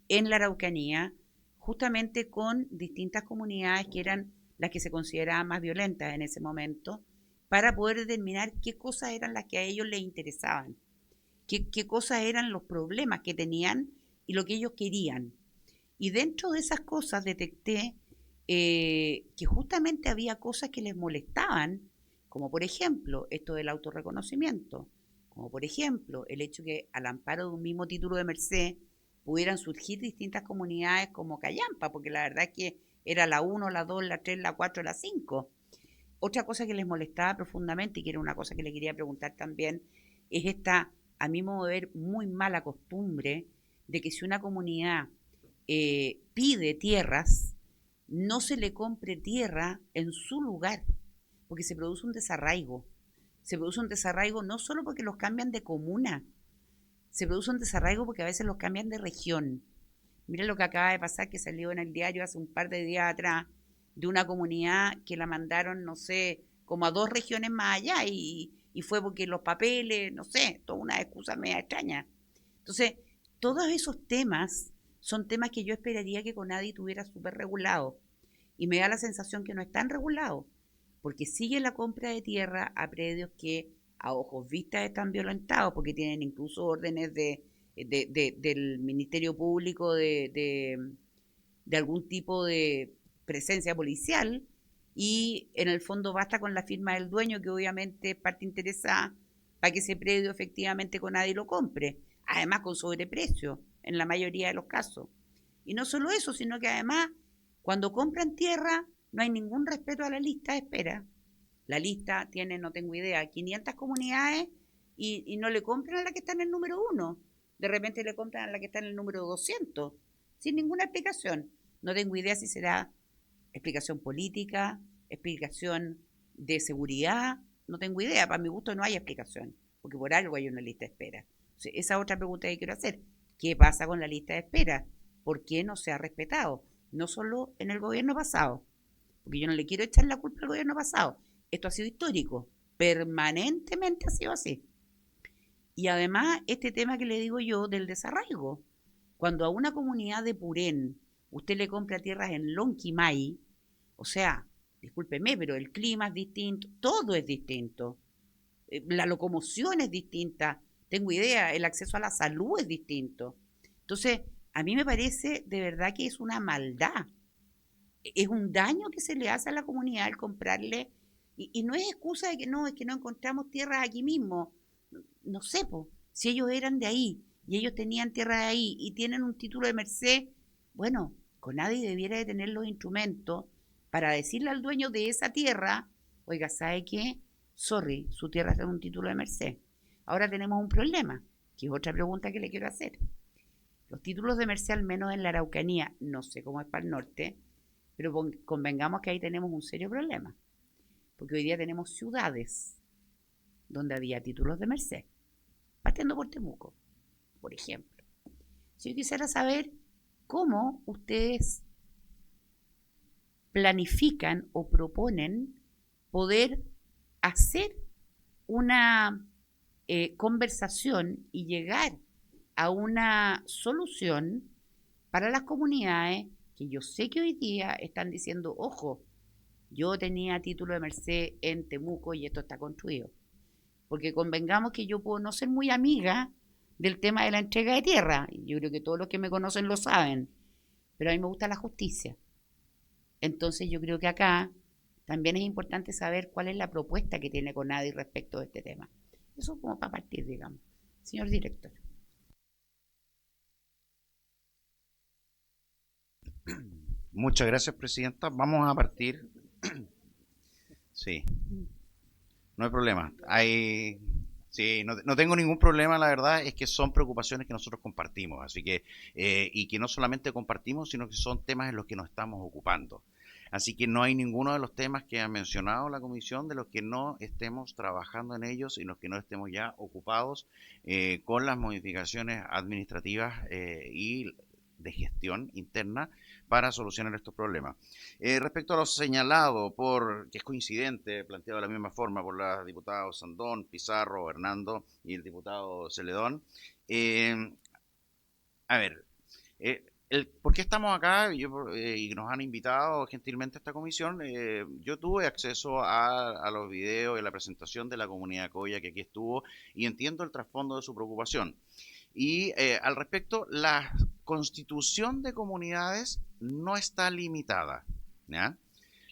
en la Araucanía, justamente con distintas comunidades que eran las que se consideraban más violentas en ese momento, para poder determinar qué cosas eran las que a ellos les interesaban, qué cosas eran los problemas que tenían y lo que ellos querían. Y dentro de esas cosas detecté que justamente había cosas que les molestaban, como por ejemplo esto del autorreconocimiento, como por ejemplo el hecho que al amparo de un mismo título de merced pudieran surgir distintas comunidades como Callampa, porque la verdad es que era la 1, la 2, la 3, la 4, la 5. Otra cosa que les molestaba profundamente, y que era una cosa que le quería preguntar también, es esta, a mi modo de ver, muy mala costumbre de que si una comunidad pide tierras, no se le compre tierra en su lugar, porque se produce un desarraigo. Se produce un desarraigo no solo porque los cambian de comuna, se produce un desarraigo porque a veces los cambian de región. Miren lo que acaba de pasar, que salió en el diario hace un par de días atrás, de una comunidad que la mandaron, no sé, como a 2 regiones más allá, y fue porque los papeles, no sé, toda una excusa media extraña. Entonces, todos esos temas son temas que yo esperaría que CONADI tuviera súper regulado, y me da la sensación que no están regulados, porque sigue la compra de tierra a predios que a ojos vistas están violentados, porque tienen incluso órdenes del Ministerio Público de algún tipo de presencia policial, y en el fondo basta con la firma del dueño, que obviamente es parte interesada para que ese predio efectivamente CONADI lo compre, además con sobreprecio en la mayoría de los casos. Y no solo eso, sino que además cuando compran tierra no hay ningún respeto a la lista de espera. La lista tiene, no tengo idea, 500 comunidades, y no le compran a la que está en el número 1. De repente le compran a la que está en el número 200, sin ninguna explicación. No tengo idea si será explicación política, explicación de seguridad, no tengo idea. Para mi gusto no hay explicación, porque por algo hay una lista de espera. O sea, esa otra pregunta que quiero hacer: ¿qué pasa con la lista de espera? ¿Por qué no se ha respetado? No solo en el gobierno pasado, porque yo no le quiero echar la culpa al gobierno pasado. Esto ha sido histórico, permanentemente ha sido así. Y además, este tema que le digo yo del desarraigo. Cuando a una comunidad de Purén usted le compra tierras en Lonquimay, o sea, discúlpeme, pero el clima es distinto, todo es distinto. La locomoción es distinta, tengo idea, el acceso a la salud es distinto. Entonces, a mí me parece de verdad que es una maldad. Es un daño que se le hace a la comunidad al comprarle, y no es excusa de que no, es que no encontramos tierras aquí mismo. No sé, si ellos eran de ahí y ellos tenían tierra de ahí y tienen un título de merced, bueno, CONADI debiera de tener los instrumentos para decirle al dueño de esa tierra: oiga, ¿sabe qué? Sorry, su tierra está en un título de merced. Ahora tenemos un problema, que es otra pregunta que le quiero hacer. Los títulos de merced, al menos en la Araucanía, no sé cómo es para el norte, pero convengamos que ahí tenemos un serio problema, porque hoy día tenemos ciudades donde había títulos de merced, partiendo por Temuco, por ejemplo. Si yo quisiera saber cómo ustedes planifican o proponen poder hacer una conversación y llegar a una solución para las comunidades que yo sé que hoy día están diciendo: ojo, Yo tenía título de merced en Temuco y esto está construido. Porque convengamos que yo puedo no ser muy amiga del tema de la entrega de tierra. Yo creo que todos los que me conocen lo saben. Pero a mí me gusta la justicia. Entonces yo creo que acá también es importante saber cuál es la propuesta que tiene CONADI respecto de este tema. Eso como para partir, digamos. Señor director. Muchas gracias, presidenta. Vamos a partir. Sí, no hay problema. Sí, no tengo ningún problema, la verdad es que son preocupaciones que nosotros compartimos, así que, y que no solamente compartimos, sino que son temas en los que nos estamos ocupando. Así que no hay ninguno de los temas que ha mencionado la comisión de los que no estemos trabajando en ellos y los que no estemos ya ocupados con las modificaciones administrativas y de gestión interna para solucionar estos problemas. Respecto a lo señalado que es coincidente, planteado de la misma forma por los diputados Sandón, Pizarro, Hernando y el diputado Celedón, a ver, ¿por qué estamos acá? Y nos han invitado gentilmente a esta comisión. Yo tuve acceso a los videos y a la presentación de la comunidad Coya que aquí estuvo y entiendo el trasfondo de su preocupación. Y al respecto, la constitución de comunidades no está limitada, ¿ya?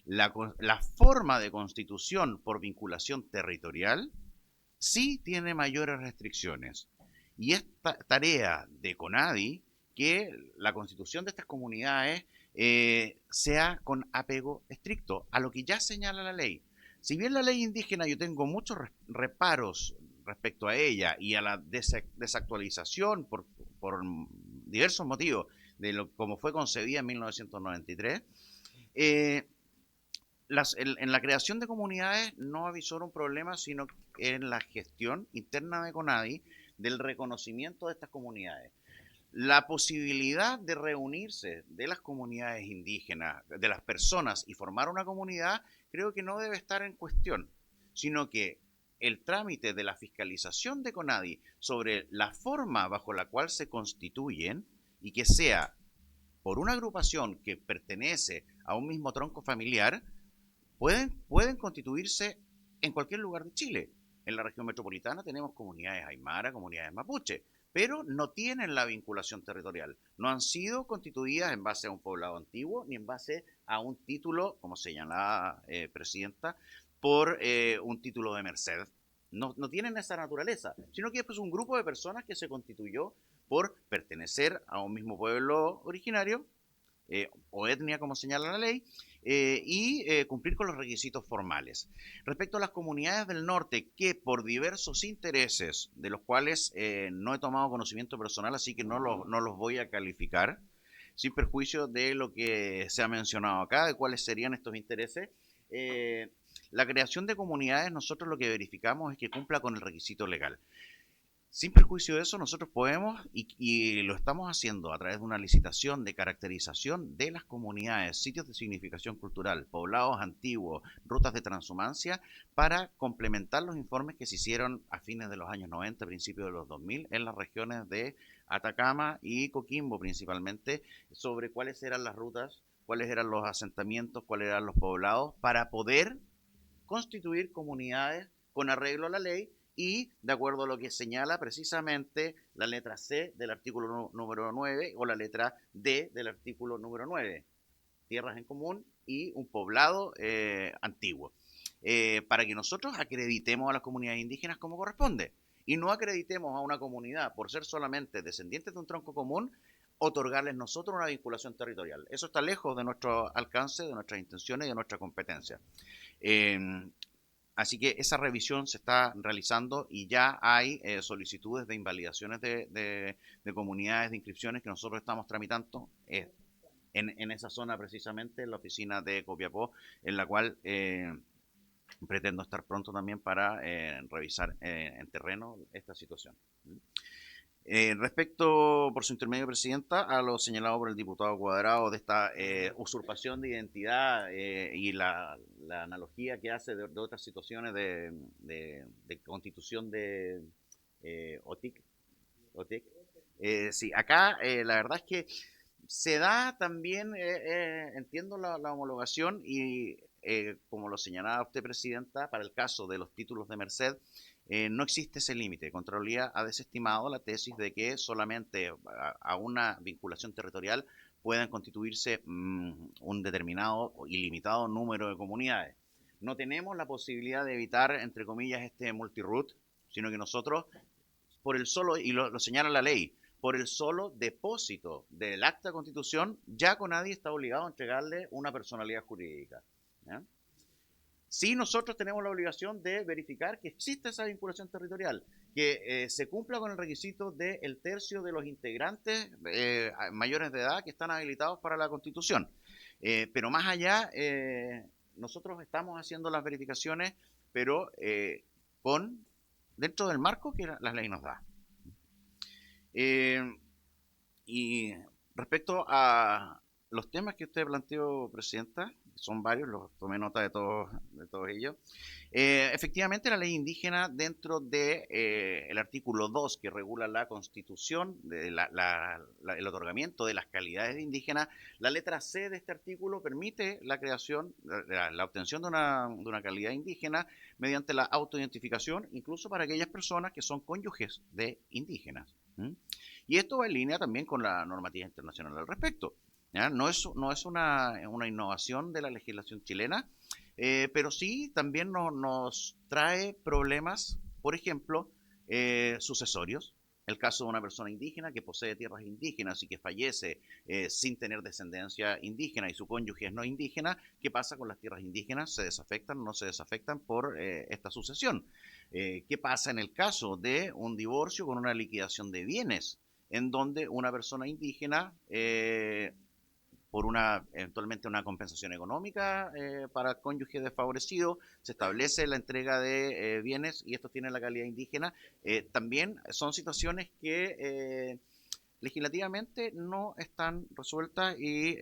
La forma de constitución por vinculación territorial sí tiene mayores restricciones. Y es tarea de CONADI que la constitución de estas comunidades sea con apego estricto a lo que ya señala la ley. Si bien la ley indígena yo tengo muchos reparos respecto a ella y a la desactualización por diversos motivos de cómo fue concebida en 1993, en la creación de comunidades no avisó un problema, sino en la gestión interna de CONADI del reconocimiento de estas comunidades. La posibilidad de reunirse de las comunidades indígenas, de las personas y formar una comunidad, creo que no debe estar en cuestión, sino que el trámite de la fiscalización de CONADI sobre la forma bajo la cual se constituyen y que sea por una agrupación que pertenece a un mismo tronco familiar, pueden constituirse en cualquier lugar de Chile. En la región metropolitana tenemos comunidades aymara, comunidades mapuche, pero no tienen la vinculación territorial. No han sido constituidas en base a un poblado antiguo ni en base a un título, como señalaba presidenta, por un título de merced. No tienen esa naturaleza, sino que es un grupo de personas que se constituyó por pertenecer a un mismo pueblo originario o etnia, como señala la ley, y cumplir con los requisitos formales. Respecto a las comunidades del norte, que por diversos intereses, de los cuales no he tomado conocimiento personal, así que no los voy a calificar, sin perjuicio de lo que se ha mencionado acá, de cuáles serían estos intereses, la creación de comunidades, nosotros lo que verificamos es que cumpla con el requisito legal. Sin perjuicio de eso, nosotros podemos, y lo estamos haciendo a través de una licitación de caracterización de las comunidades, sitios de significación cultural, poblados antiguos, rutas de transhumancia, para complementar los informes que se hicieron a fines de los años 90, principios de los 2000, en las regiones de Atacama y Coquimbo principalmente, sobre cuáles eran las rutas, cuáles eran los asentamientos, cuáles eran los poblados, para poder constituir comunidades con arreglo a la ley y de acuerdo a lo que señala precisamente la letra C del artículo número 9 o la letra D del artículo número 9, tierras en común y un poblado antiguo, para que nosotros acreditemos a las comunidades indígenas como corresponde y no acreditemos a una comunidad por ser solamente descendientes de un tronco común, otorgarles nosotros una vinculación territorial. Eso está lejos de nuestro alcance, de nuestras intenciones y de nuestra competencia. Así que esa revisión se está realizando y ya hay solicitudes de invalidaciones de comunidades de inscripciones que nosotros estamos tramitando en esa zona precisamente, en la oficina de Copiapó, en la cual pretendo estar pronto también para revisar en terreno esta situación. Respecto, por su intermedio, presidenta, a lo señalado por el diputado Cuadrado de esta usurpación de identidad y la analogía que hace de otras situaciones de constitución de OTIC. Sí, acá la verdad es que se da también, entiendo la homologación y como lo señalaba usted, Presidenta, para el caso de los títulos de merced, no existe ese límite. Contraloría ha desestimado la tesis de que solamente a una vinculación territorial puedan constituirse un determinado y limitado número de comunidades. No tenemos la posibilidad de evitar, entre comillas, este multiroot, sino que nosotros, por el solo, y lo señala la ley, por el solo depósito del acta de constitución, ya CONADI está obligado a entregarle una personalidad jurídica. ¿Ya? Sí, nosotros tenemos la obligación de verificar que existe esa vinculación territorial, que se cumpla con el requisito del tercio de los integrantes mayores de edad que están habilitados para la Constitución. Pero más allá, nosotros estamos haciendo las verificaciones, pero dentro del marco que la ley nos da. Y respecto a los temas que usted planteó, Presidenta, son varios, los tomé nota de todos ellos. Efectivamente, la ley indígena, dentro de el artículo 2 que regula la constitución, el otorgamiento de las calidades de indígena, la letra C de este artículo permite la creación, la obtención de una calidad indígena mediante la autoidentificación, incluso para aquellas personas que son cónyuges de indígenas. Y esto va en línea también con la normativa internacional al respecto. ¿Ya? No es una innovación de la legislación chilena, pero sí también nos trae problemas, por ejemplo, sucesorios. El caso de una persona indígena que posee tierras indígenas y que fallece sin tener descendencia indígena y su cónyuge es no indígena, ¿qué pasa con las tierras indígenas? ¿Se desafectan o no se desafectan por esta sucesión? ¿Qué pasa en el caso de un divorcio con una liquidación de bienes, en donde una persona indígena, por eventualmente una compensación económica para el cónyuge desfavorecido, se establece la entrega de bienes y estos tienen la calidad indígena? También son situaciones que legislativamente no están resueltas y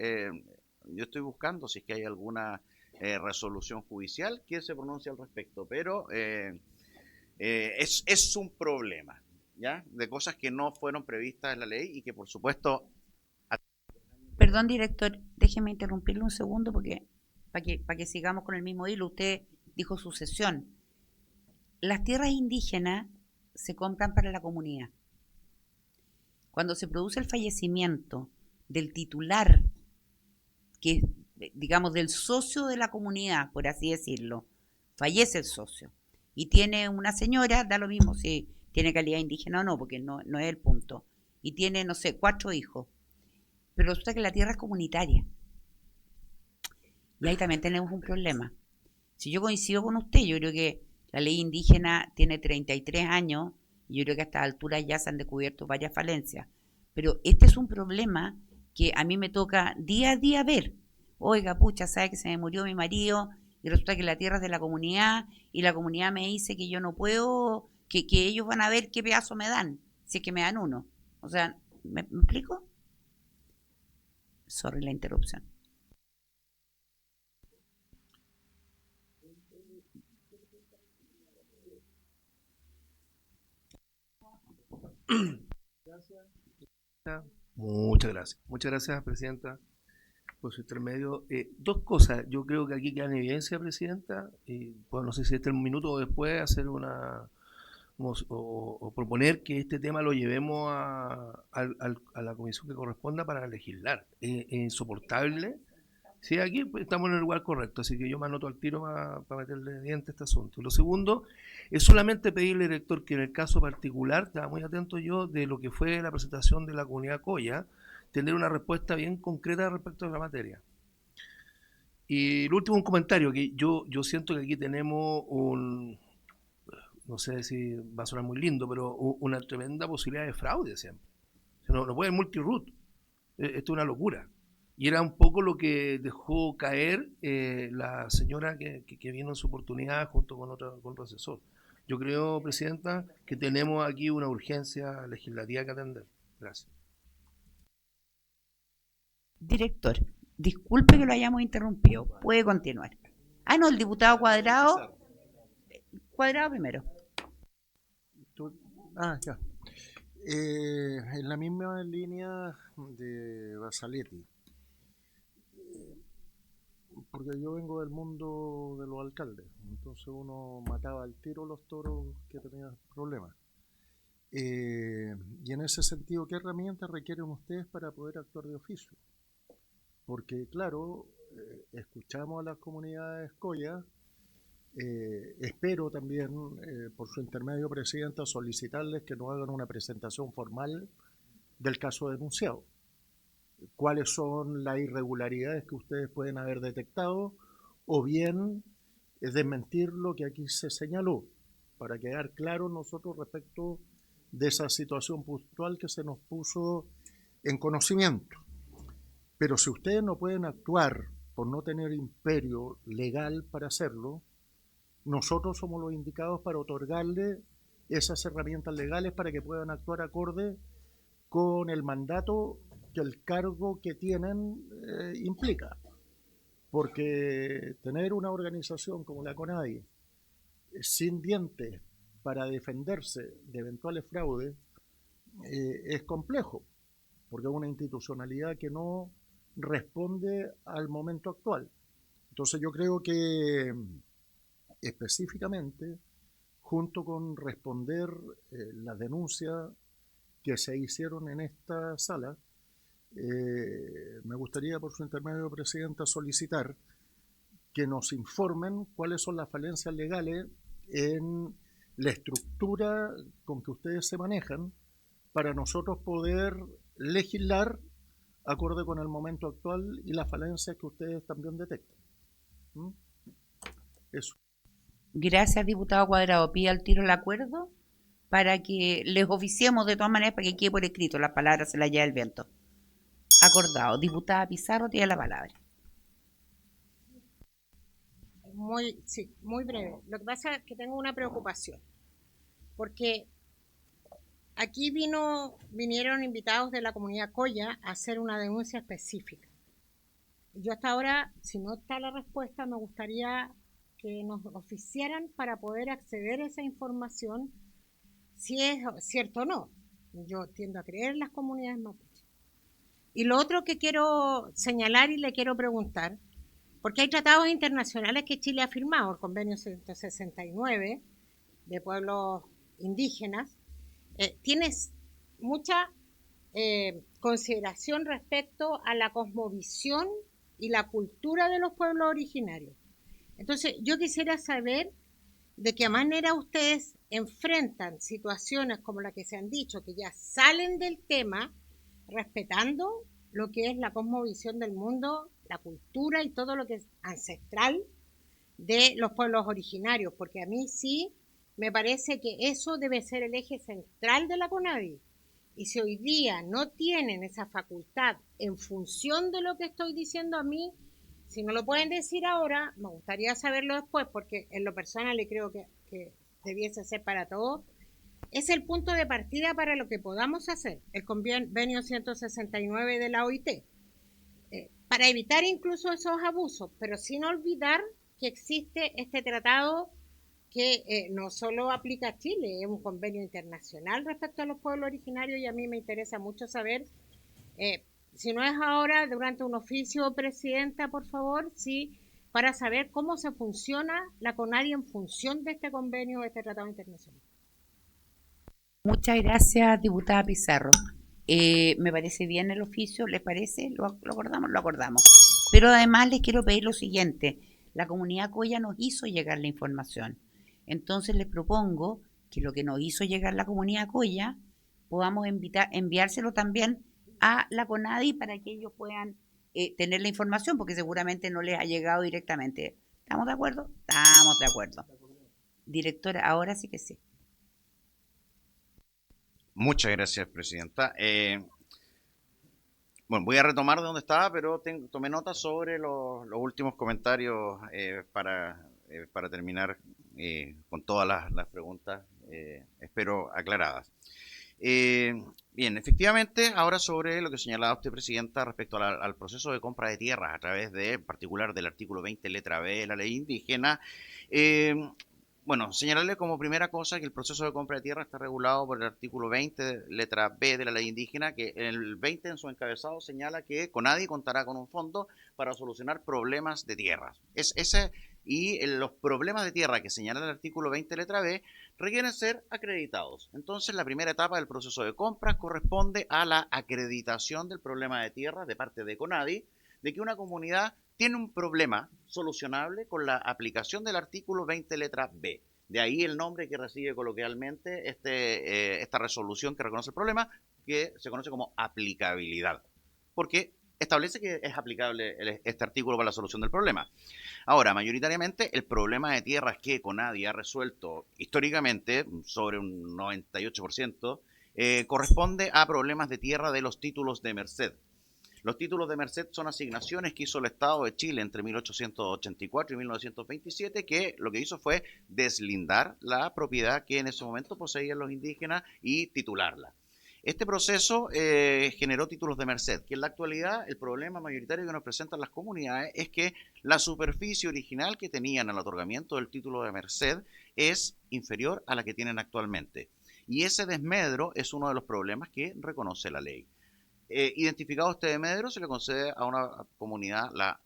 yo estoy buscando si es que hay alguna resolución judicial que se pronuncie al respecto, pero es un problema, ¿ya? De cosas que no fueron previstas en la ley y que por supuesto... Perdón, director, déjeme interrumpirle un segundo porque para que sigamos con el mismo hilo. Usted dijo sucesión. Las tierras indígenas se compran para la comunidad. Cuando se produce el fallecimiento del titular, que digamos del socio de la comunidad, por así decirlo, fallece el socio y tiene una señora, da lo mismo si tiene calidad indígena o no, porque no es el punto, y tiene, no sé, 4 hijos. Pero resulta que la tierra es comunitaria. Y ahí también tenemos un problema. Si yo coincido con usted, yo creo que la ley indígena tiene 33 años y yo creo que a estas alturas ya se han descubierto varias falencias. Pero este es un problema que a mí me toca día a día ver. Oiga, pucha, sabe que se me murió mi marido y resulta que la tierra es de la comunidad y la comunidad me dice que yo no puedo, que ellos van a ver qué pedazo me dan, si es que me dan uno. O sea, ¿me explico? Sorry la interrupción. Muchas gracias. Muchas gracias, Presidenta, por su intermedio. Dos cosas. Yo creo que aquí queda en evidencia, Presidenta, y pues no sé si este es un minuto o después hacer o proponer que este tema lo llevemos a la comisión que corresponda para legislar. Es insoportable. Sí, aquí estamos en el lugar correcto, así que yo me anoto al tiro para meterle diente a este asunto. Lo segundo es solamente pedirle, director, que en el caso particular, estaba muy atento yo de lo que fue la presentación de la comunidad Coya, tener una respuesta bien concreta respecto a la materia. Y el último, un comentario, que yo siento que aquí tenemos no sé si va a sonar muy lindo, pero una tremenda posibilidad de fraude siempre. No puede multiroot. Esto es una locura. Y era un poco lo que dejó caer la señora que vino en su oportunidad junto con otro asesor. Yo creo, Presidenta, que tenemos aquí una urgencia legislativa que atender. Gracias. Director, disculpe que lo hayamos interrumpido. Puede continuar. Ah, no, el diputado Cuadrado. Cuadrado primero. Ya. En la misma línea de Basaletti. porque yo vengo del mundo de los alcaldes, entonces uno mataba al tiro los toros que tenían problemas. Y en ese sentido, ¿qué herramientas requieren ustedes para poder actuar de oficio? Porque, claro, escuchamos a las comunidades Coya, espero también, por su intermedio, Presidenta, solicitarles que nos hagan una presentación formal del caso denunciado. ¿Cuáles son las irregularidades que ustedes pueden haber detectado? O bien desmentir lo que aquí se señaló, para quedar claros nosotros respecto de esa situación puntual que se nos puso en conocimiento. Pero si ustedes no pueden actuar por no tener imperio legal para hacerlo, nosotros somos los indicados para otorgarle esas herramientas legales para que puedan actuar acorde con el mandato que el cargo que tienen implica. Porque tener una organización como la CONADI sin dientes para defenderse de eventuales fraudes es complejo, porque es una institucionalidad que no responde al momento actual. Entonces yo creo que específicamente, junto con responder las denuncias que se hicieron en esta sala, me gustaría, por su intermedio, Presidenta, solicitar que nos informen cuáles son las falencias legales en la estructura con que ustedes se manejan para nosotros poder legislar acorde con el momento actual y las falencias que ustedes también detectan. Eso. Gracias, diputado Cuadrado. Pide al tiro el acuerdo para que les oficiemos de todas maneras para que quede por escrito. Las palabras se las lleva el viento. Acordado. Diputada Pizarro, tiene la palabra. Muy breve. Lo que pasa es que tengo una preocupación, porque aquí vinieron invitados de la comunidad Coya a hacer una denuncia específica. Yo hasta ahora, si no está la respuesta, me gustaría que nos oficiaran para poder acceder a esa información, si es cierto o no. Yo tiendo a creer en las comunidades mapuche. Y lo otro que quiero señalar y le quiero preguntar, porque hay tratados internacionales que Chile ha firmado, el convenio 169 de pueblos indígenas, tienes mucha consideración respecto a la cosmovisión y la cultura de los pueblos originarios. Entonces, yo quisiera saber de qué manera ustedes enfrentan situaciones como la que se han dicho, que ya salen del tema, respetando lo que es la cosmovisión del mundo, la cultura y todo lo que es ancestral de los pueblos originarios, porque a mí sí me parece que eso debe ser el eje central de la CONADI. Y si hoy día no tienen esa facultad en función de lo que estoy diciendo a mí, si no lo pueden decir ahora, me gustaría saberlo después, porque en lo personal le creo que debiese ser para todos. Es el punto de partida para lo que podamos hacer, el convenio 169 de la OIT, para evitar incluso esos abusos, pero sin olvidar que existe este tratado que no solo aplica a Chile, es un convenio internacional respecto a los pueblos originarios, y a mí me interesa mucho saber, si no es ahora, durante un oficio, Presidenta, por favor, sí, para saber cómo se funciona la CONADI en función de este convenio, de este tratado internacional. Muchas gracias, diputada Pizarro. Me parece bien el oficio, ¿les parece? ¿Lo acordamos? Lo acordamos. Pero además les quiero pedir lo siguiente. La comunidad Coya nos hizo llegar la información. Entonces les propongo que lo que nos hizo llegar la comunidad Coya podamos enviárselo también a la CONADI para que ellos puedan tener la información, porque seguramente no les ha llegado directamente. ¿Estamos de acuerdo? Estamos de acuerdo. Directora, ahora sí que sí. Muchas gracias, Presidenta. Bueno, voy a retomar de donde estaba, pero tomé nota sobre los últimos comentarios para terminar con todas las preguntas, espero aclaradas. Bien, efectivamente, ahora sobre lo que señalaba usted, Presidenta, respecto al proceso de compra de tierras a través en particular, del artículo 20, letra B de la ley indígena. Bueno, señalarle como primera cosa que el proceso de compra de tierra está regulado por el artículo 20, letra B de la ley indígena, que el 20 en su encabezado señala que CONADI contará con un fondo para solucionar problemas de tierra. Los problemas de tierra que señala el artículo 20, letra B, requieren ser acreditados. Entonces, la primera etapa del proceso de compras corresponde a la acreditación del problema de tierra de parte de CONADI, de que una comunidad tiene un problema solucionable con la aplicación del artículo 20, letra B. De ahí el nombre que recibe coloquialmente esta resolución que reconoce el problema, que se conoce como aplicabilidad, porque establece que es aplicable este artículo para la solución del problema. Ahora, mayoritariamente, el problema de tierras que CONADI ha resuelto históricamente, sobre un 98%, corresponde a problemas de tierra de los títulos de merced. Los títulos de merced son asignaciones que hizo el Estado de Chile entre 1884 y 1927, que lo que hizo fue deslindar la propiedad que en ese momento poseían los indígenas y titularla. Este proceso generó títulos de merced, que en la actualidad el problema mayoritario que nos presentan las comunidades es que la superficie original que tenían al otorgamiento del título de merced es inferior a la que tienen actualmente. Y ese desmedro es uno de los problemas que reconoce la ley. Identificado este desmedro, se le concede a una comunidad la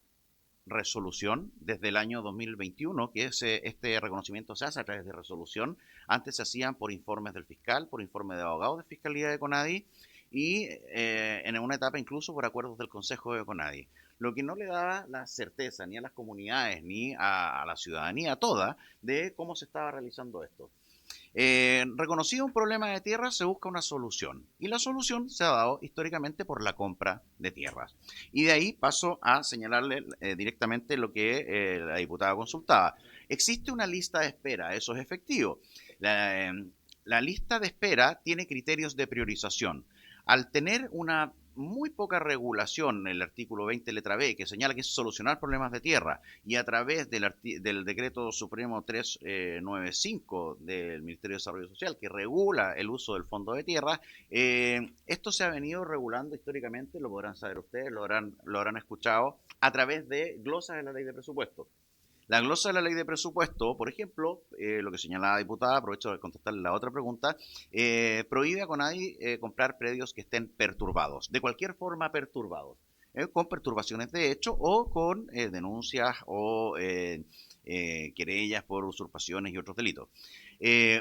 resolución desde el año 2021, que este reconocimiento se hace a través de resolución. Antes se hacían por informes del fiscal, por informes de abogados de Fiscalía de CONADI y en una etapa incluso por acuerdos del Consejo de CONADI. Lo que no le daba la certeza ni a las comunidades ni a la ciudadanía toda de cómo se estaba realizando esto. Reconocido un problema de tierra, se busca una solución. Y la solución se ha dado históricamente por la compra de tierras. Y de ahí paso a señalarle directamente lo que la diputada consultaba. Existe una lista de espera, eso es efectivo. La lista de espera tiene criterios de priorización. Al tener una muy poca regulación en el artículo 20, letra B, que señala que es solucionar problemas de tierra, y a través del decreto supremo 395 del Ministerio de Desarrollo Social, que regula el uso del fondo de tierra, esto se ha venido regulando históricamente, lo podrán saber ustedes, lo habrán escuchado, a través de glosas de la ley de presupuesto. La glosa de la ley de presupuesto, por ejemplo, lo que señalaba la diputada, aprovecho de contestarle la otra pregunta, prohíbe a CONADI comprar predios que estén perturbados, de cualquier forma perturbados, con perturbaciones de hecho o con denuncias o querellas por usurpaciones y otros delitos.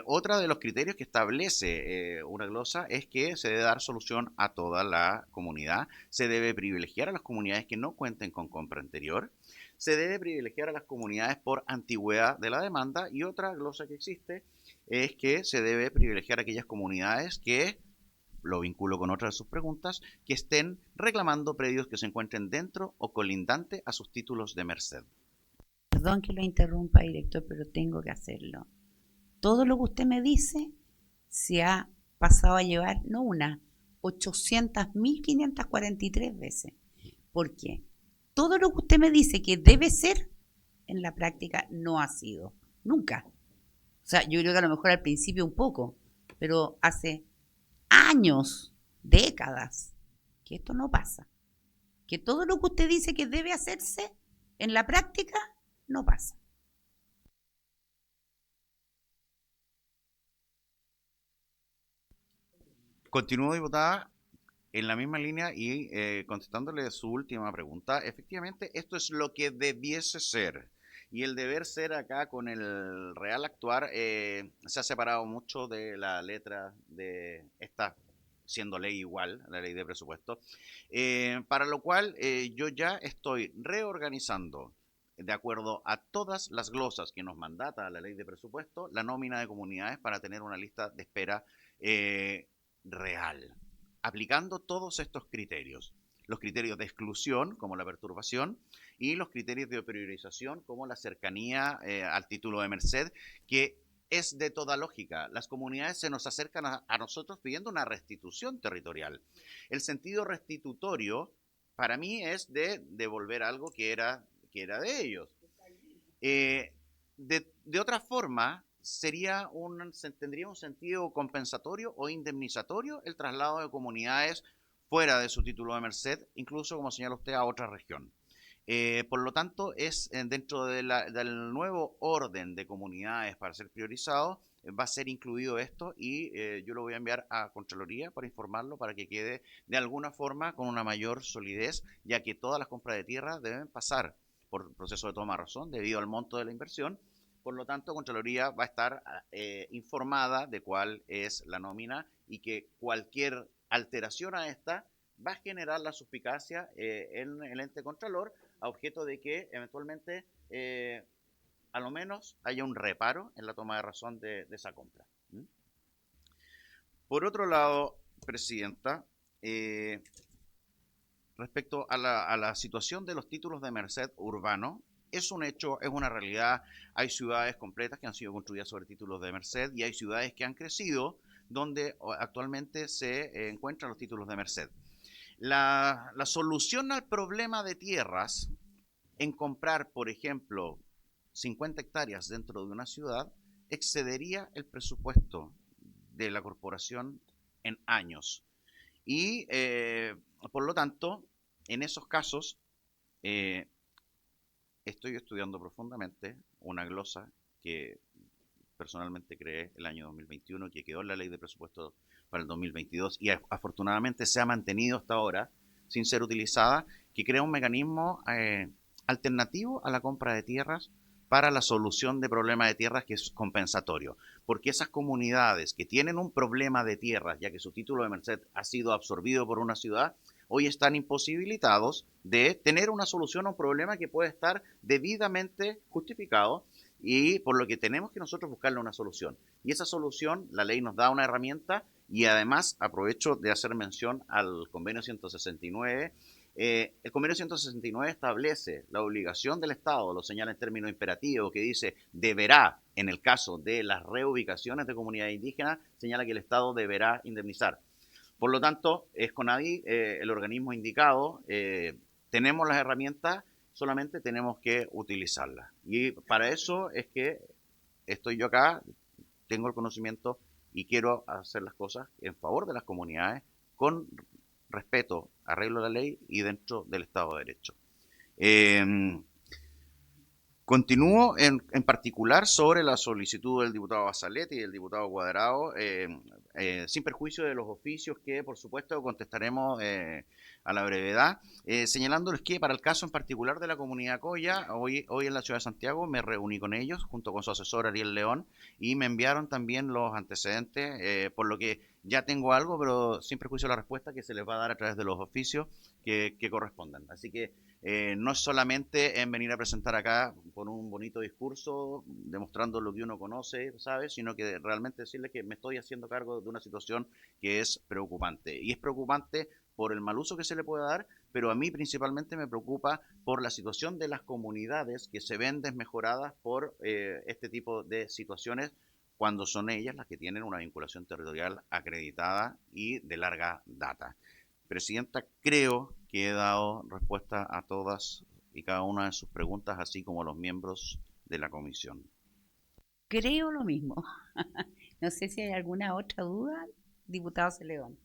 Otra de los criterios que establece una glosa es que se debe dar solución a toda la comunidad, se debe privilegiar a las comunidades que no cuenten con compra anterior, se debe privilegiar a las comunidades por antigüedad de la demanda, y otra glosa que existe es que se debe privilegiar a aquellas comunidades que, lo vinculo con otra de sus preguntas, que estén reclamando predios que se encuentren dentro o colindante a sus títulos de merced. Perdón que lo interrumpa, director, pero tengo que hacerlo. Todo lo que usted me dice se ha pasado a llevar, no una, 800.543 veces. ¿Por qué? Todo lo que usted me dice que debe ser, en la práctica no ha sido, nunca. O sea, yo creo que a lo mejor al principio un poco, pero hace años, décadas, que esto no pasa. Que todo lo que usted dice que debe hacerse, en la práctica no pasa. Continúo, diputada, en la misma línea y contestándole su última pregunta. Efectivamente, esto es lo que debiese ser. Y el deber ser acá con el real actuar se ha separado mucho de la letra de esta, siendo ley igual, la ley de presupuesto. Para lo cual yo ya estoy reorganizando, de acuerdo a todas las glosas que nos mandata la ley de presupuesto, la nómina de comunidades para tener una lista de espera real, aplicando todos estos criterios. Los criterios de exclusión, como la perturbación, y los criterios de priorización, como la cercanía al título de merced, que es de toda lógica. Las comunidades se nos acercan a nosotros pidiendo una restitución territorial. El sentido restitutorio, para mí, es de devolver algo que era de ellos. De otra forma, tendría un sentido compensatorio o indemnizatorio el traslado de comunidades fuera de su título de merced, incluso, como señala usted, a otra región. Por lo tanto, es dentro del nuevo orden de comunidades para ser priorizado, va a ser incluido esto y yo lo voy a enviar a Contraloría para informarlo, para que quede de alguna forma con una mayor solidez, ya que todas las compras de tierra deben pasar por proceso de toma de razón debido al monto de la inversión. Por lo tanto, Contraloría va a estar informada de cuál es la nómina y que cualquier alteración a esta va a generar la suspicacia en el ente Contralor, a objeto de que eventualmente a lo menos haya un reparo en la toma de razón de esa compra. Por otro lado, Presidenta, respecto a la situación de los títulos de merced urbano, es un hecho, es una realidad. Hay ciudades completas que han sido construidas sobre títulos de merced y hay ciudades que han crecido donde actualmente se encuentran los títulos de merced. La solución al problema de tierras en comprar, por ejemplo, 50 hectáreas dentro de una ciudad excedería el presupuesto de la corporación en años. Y por lo tanto, en esos casos, estoy estudiando profundamente una glosa que personalmente creé el año 2021, que quedó en la ley de presupuesto para el 2022 y afortunadamente se ha mantenido hasta ahora sin ser utilizada, que crea un mecanismo alternativo a la compra de tierras para la solución de problemas de tierras, que es compensatorio. Porque esas comunidades que tienen un problema de tierras, ya que su título de merced ha sido absorbido por una ciudad, hoy están imposibilitados de tener una solución a un problema que puede estar debidamente justificado, y por lo que tenemos que nosotros buscarle una solución. Y esa solución, la ley nos da una herramienta, y además aprovecho de hacer mención al convenio 169. El convenio 169 establece la obligación del Estado, lo señala en términos imperativos, que dice deberá, en el caso de las reubicaciones de comunidades indígenas, señala que el Estado deberá indemnizar. Por lo tanto, es CONADI el organismo indicado, tenemos las herramientas, solamente tenemos que utilizarlas. Y para eso es que estoy yo acá, tengo el conocimiento y quiero hacer las cosas en favor de las comunidades con respeto, arreglo de la ley y dentro del Estado de Derecho. Continúo en particular sobre la solicitud del diputado Basalet y del diputado Cuadrado, sin perjuicio de los oficios que por supuesto contestaremos a la brevedad, señalándoles que para el caso en particular de la comunidad Coya, hoy en la ciudad de Santiago me reuní con ellos junto con su asesor Ariel León y me enviaron también los antecedentes, por lo que ya tengo algo, pero sin perjuicio de la respuesta que se les va a dar a través de los oficios que correspondan. Así que no es solamente en venir a presentar acá con un bonito discurso, demostrando lo que uno conoce, ¿sabe? Sino que realmente decirle que me estoy haciendo cargo de una situación que es preocupante. Y es preocupante por el mal uso que se le puede dar, pero a mí principalmente me preocupa por la situación de las comunidades que se ven desmejoradas por este tipo de situaciones, cuando son ellas las que tienen una vinculación territorial acreditada y de larga data. Presidenta, creo que he dado respuesta a todas y cada una de sus preguntas, así como a los miembros de la comisión. Creo lo mismo. No sé si hay alguna otra duda, diputado Celedón.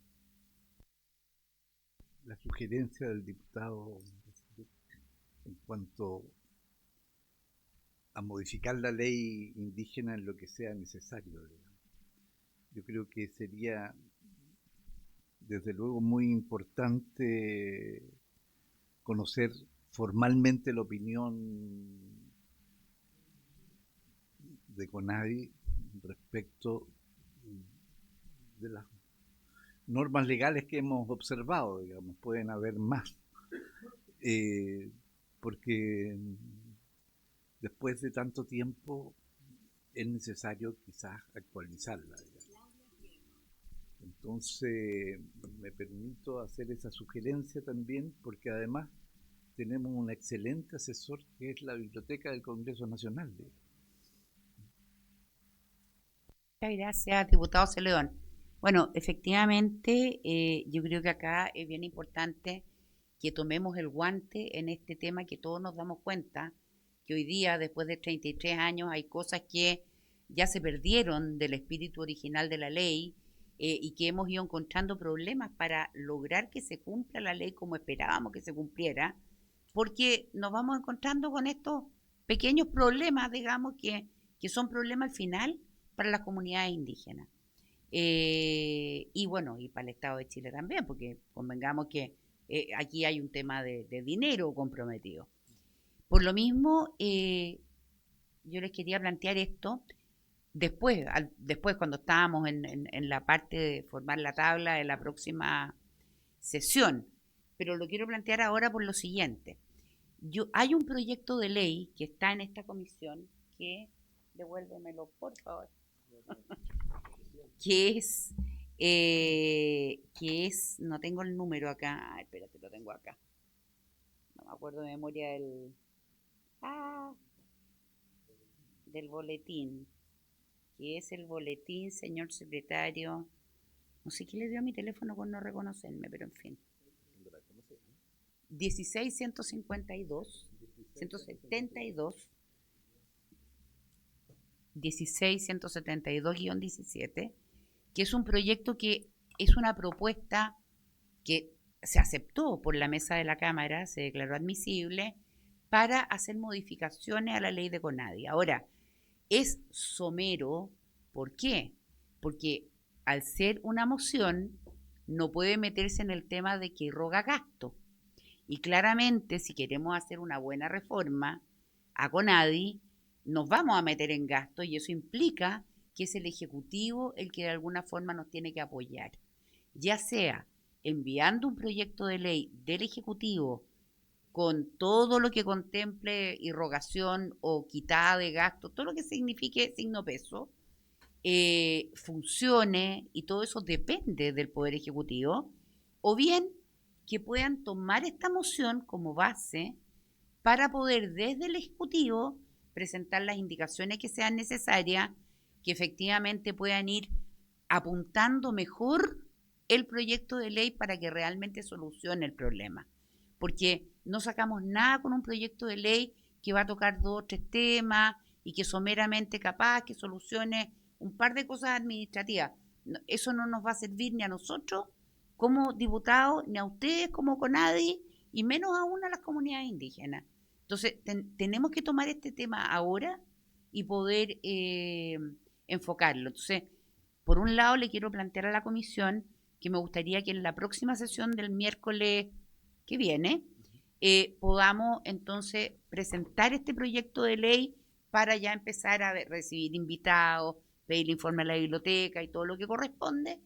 La sugerencia del diputado en cuanto a modificar la ley indígena en lo que sea necesario. Yo creo que sería desde luego muy importante conocer formalmente la opinión de CONADI respecto de las normas legales que hemos observado, digamos, pueden haber más, porque después de tanto tiempo es necesario quizás actualizarla, digamos. Entonces me permito hacer esa sugerencia también, porque además tenemos un excelente asesor que es la Biblioteca del Congreso Nacional. Muchas gracias, diputado Celedón. Bueno, efectivamente, yo creo que acá es bien importante que tomemos el guante en este tema, que todos nos damos cuenta que hoy día, después de 33 años, hay cosas que ya se perdieron del espíritu original de la ley, y que hemos ido encontrando problemas para lograr que se cumpla la ley como esperábamos que se cumpliera, porque nos vamos encontrando con estos pequeños problemas, digamos, que son problemas al final para las comunidades indígenas. Y bueno, y para el Estado de Chile también, porque convengamos que aquí hay un tema de dinero comprometido. Por lo mismo, yo les quería plantear esto después cuando estábamos en la parte de formar la tabla de la próxima sesión, pero lo quiero plantear ahora por lo siguiente. Hay un proyecto de ley que está en esta comisión, que, devuélvemelo por favor, que es, no tengo el número acá, espérate, lo tengo acá, no me acuerdo de memoria del boletín, que es el boletín, señor secretario, no sé qué le dio a mi teléfono con no reconocerme, pero en fin. 16152, 172-17, que es un proyecto que es una propuesta que se aceptó por la mesa de la Cámara, se declaró admisible, para hacer modificaciones a la ley de CONADI. Ahora, es somero, ¿por qué? Porque al ser una moción, no puede meterse en el tema de que irroga gasto. Y claramente, si queremos hacer una buena reforma a CONADI, nos vamos a meter en gasto y eso implica que es el Ejecutivo el que de alguna forma nos tiene que apoyar. Ya sea enviando un proyecto de ley del Ejecutivo con todo lo que contemple irrogación o quitada de gasto, todo lo que signifique signo peso, funcione, y todo eso depende del Poder Ejecutivo, o bien que puedan tomar esta moción como base para poder desde el Ejecutivo presentar las indicaciones que sean necesarias, que efectivamente puedan ir apuntando mejor el proyecto de ley para que realmente solucione el problema. Porque no sacamos nada con un proyecto de ley que va a tocar 2 o 3 temas y que someramente capaz que solucione un par de cosas administrativas. Eso no nos va a servir ni a nosotros como diputados, ni a ustedes como CONADI, y menos aún a las comunidades indígenas. Entonces, tenemos que tomar este tema ahora y poder enfocarlo. Entonces, por un lado, le quiero plantear a la comisión que me gustaría que en la próxima sesión del miércoles que viene podamos entonces presentar este proyecto de ley para ya empezar a recibir invitados, pedir informe a la biblioteca y todo lo que corresponde,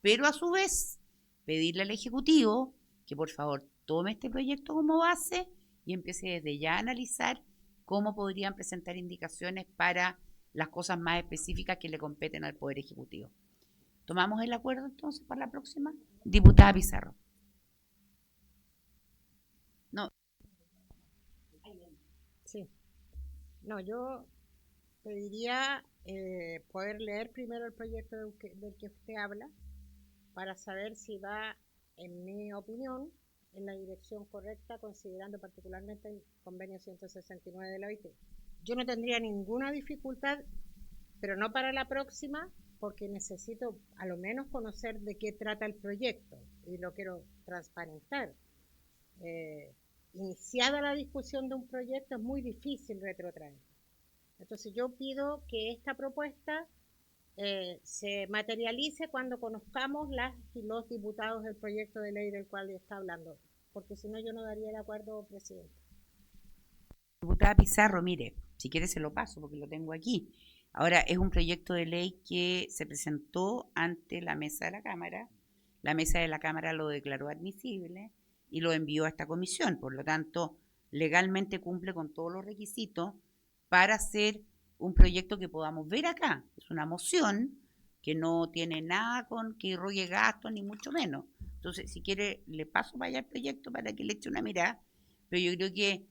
pero a su vez pedirle al Ejecutivo que por favor tome este proyecto como base y empiece desde ya a analizar cómo podrían presentar indicaciones para las cosas más específicas que le competen al Poder Ejecutivo. ¿Tomamos el acuerdo entonces para la próxima? Diputada Pizarro. No. Sí. No, yo pediría poder leer primero el proyecto del que usted habla para saber si va, en mi opinión, en la dirección correcta, considerando particularmente el convenio 169 de la OIT. Yo no tendría ninguna dificultad, pero no para la próxima, porque necesito a lo menos conocer de qué trata el proyecto y lo quiero transparentar. Iniciada la discusión de un proyecto es muy difícil retrotraer. Entonces yo pido que esta propuesta se materialice cuando conozcamos las y los diputados del proyecto de ley del cual está hablando, porque si no yo no daría el acuerdo, presidente. Diputada Pizarro, mire, si quiere se lo paso porque lo tengo aquí. Ahora, es un proyecto de ley que se presentó ante la mesa de la Cámara. La mesa de la Cámara lo declaró admisible y lo envió a esta comisión. Por lo tanto, legalmente cumple con todos los requisitos para hacer un proyecto que podamos ver acá. Es una moción que no tiene nada con que irrogue gastos, ni mucho menos. Entonces, si quiere, le paso para allá el proyecto para que le eche una mirada. Pero yo creo que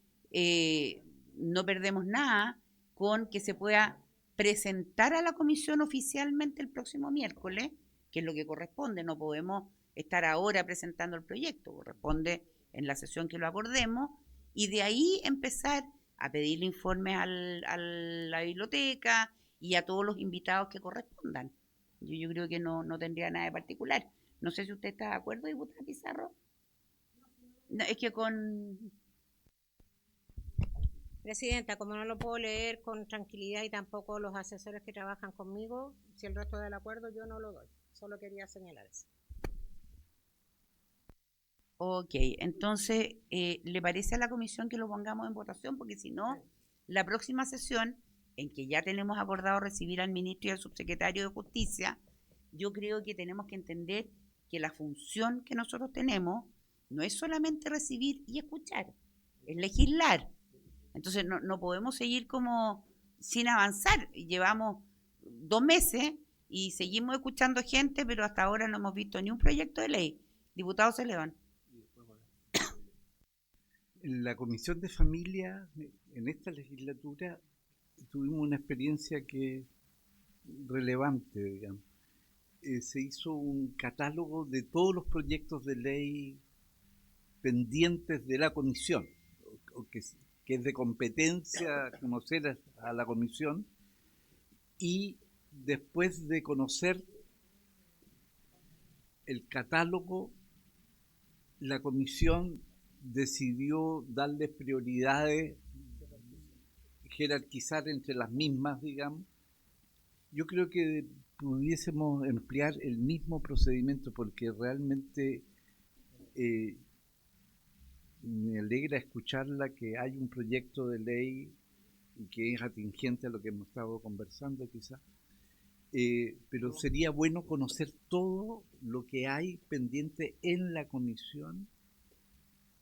no perdemos nada con que se pueda presentar a la comisión oficialmente el próximo miércoles, que es lo que corresponde. No podemos estar ahora presentando el proyecto, corresponde en la sesión que lo acordemos, y de ahí empezar a pedirle informes a la biblioteca y a todos los invitados que correspondan. Yo creo que no tendría nada de particular. No sé si usted está de acuerdo, diputada Pizarro. No, es que con Presidenta, como no lo puedo leer con tranquilidad y tampoco los asesores que trabajan conmigo, si el resto del acuerdo yo no lo doy. Solo quería señalar eso. Ok, entonces, ¿le parece a la comisión que lo pongamos en votación? Porque si no, la próxima sesión, en que ya tenemos acordado recibir al ministro y al subsecretario de Justicia, yo creo que tenemos que entender que la función que nosotros tenemos no es solamente recibir y escuchar, es legislar. Entonces no podemos seguir como sin avanzar. Llevamos 2 meses y seguimos escuchando gente, pero hasta ahora no hemos visto ni un proyecto de ley. Diputado Celedón. En la Comisión de Familia, en esta legislatura, tuvimos una experiencia que es relevante, digamos. Se hizo un catálogo de todos los proyectos de ley pendientes de la comisión, que es de competencia conocer a la comisión, y después de conocer el catálogo, la comisión decidió darle prioridades, jerarquizar entre las mismas, digamos. Yo creo que pudiésemos emplear el mismo procedimiento, porque realmente me alegra escucharla, que hay un proyecto de ley y que es atingente a lo que hemos estado conversando quizás, pero sería bueno conocer todo lo que hay pendiente en la comisión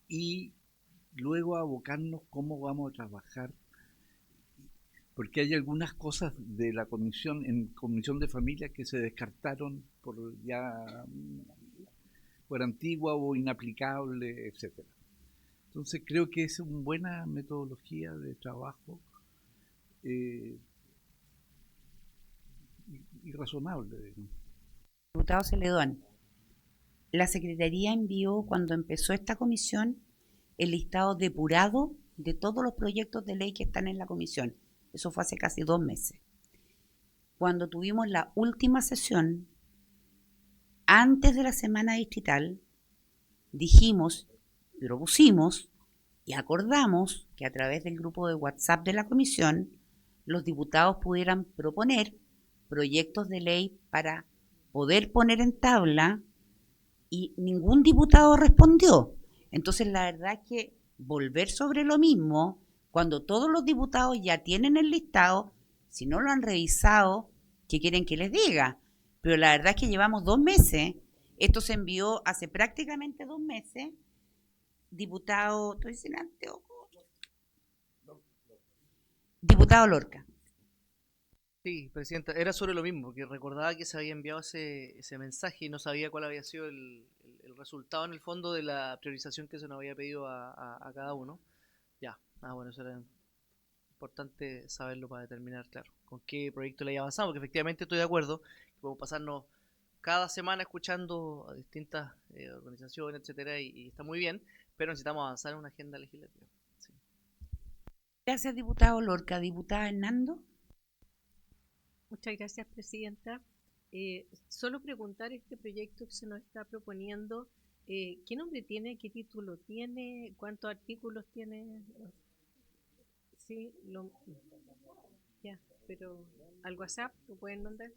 y luego abocarnos cómo vamos a trabajar, porque hay algunas cosas de la comisión, en Comisión de Familia, que se descartaron por antigua o inaplicable, etcétera. Entonces creo que es una buena metodología de trabajo y razonable. Diputado Celedón, la Secretaría envió, cuando empezó esta comisión, el listado depurado de todos los proyectos de ley que están en la comisión. Eso fue hace casi 2 meses. Cuando tuvimos la última sesión, antes de la semana distrital, dijimos, propusimos y acordamos que a través del grupo de WhatsApp de la comisión, los diputados pudieran proponer proyectos de ley para poder poner en tabla, y ningún diputado respondió. Entonces la verdad es que volver sobre lo mismo, cuando todos los diputados ya tienen el listado, si no lo han revisado, ¿qué quieren que les diga? Pero la verdad es que llevamos 2 meses, esto se envió hace prácticamente 2 meses. Diputado, ¿estoy sin anteojos? Diputado Lorca. Sí, Presidenta, era sobre lo mismo, que recordaba que se había enviado ese mensaje y no sabía cuál había sido el resultado en el fondo de la priorización que se nos había pedido a cada uno. Ya, bueno, eso era importante saberlo para determinar, claro, con qué proyecto le avanzamos, porque efectivamente estoy de acuerdo que podemos pasarnos cada semana escuchando a distintas organizaciones, etcétera, y está muy bien, pero necesitamos avanzar en una agenda legislativa. Sí. Gracias, diputado Lorca. Diputada Hernando. Muchas gracias, Presidenta. Solo preguntar este proyecto que se nos está proponiendo, ¿qué nombre tiene, qué título tiene, cuántos artículos tiene? Sí, ya, pero al WhatsApp lo pueden mandar.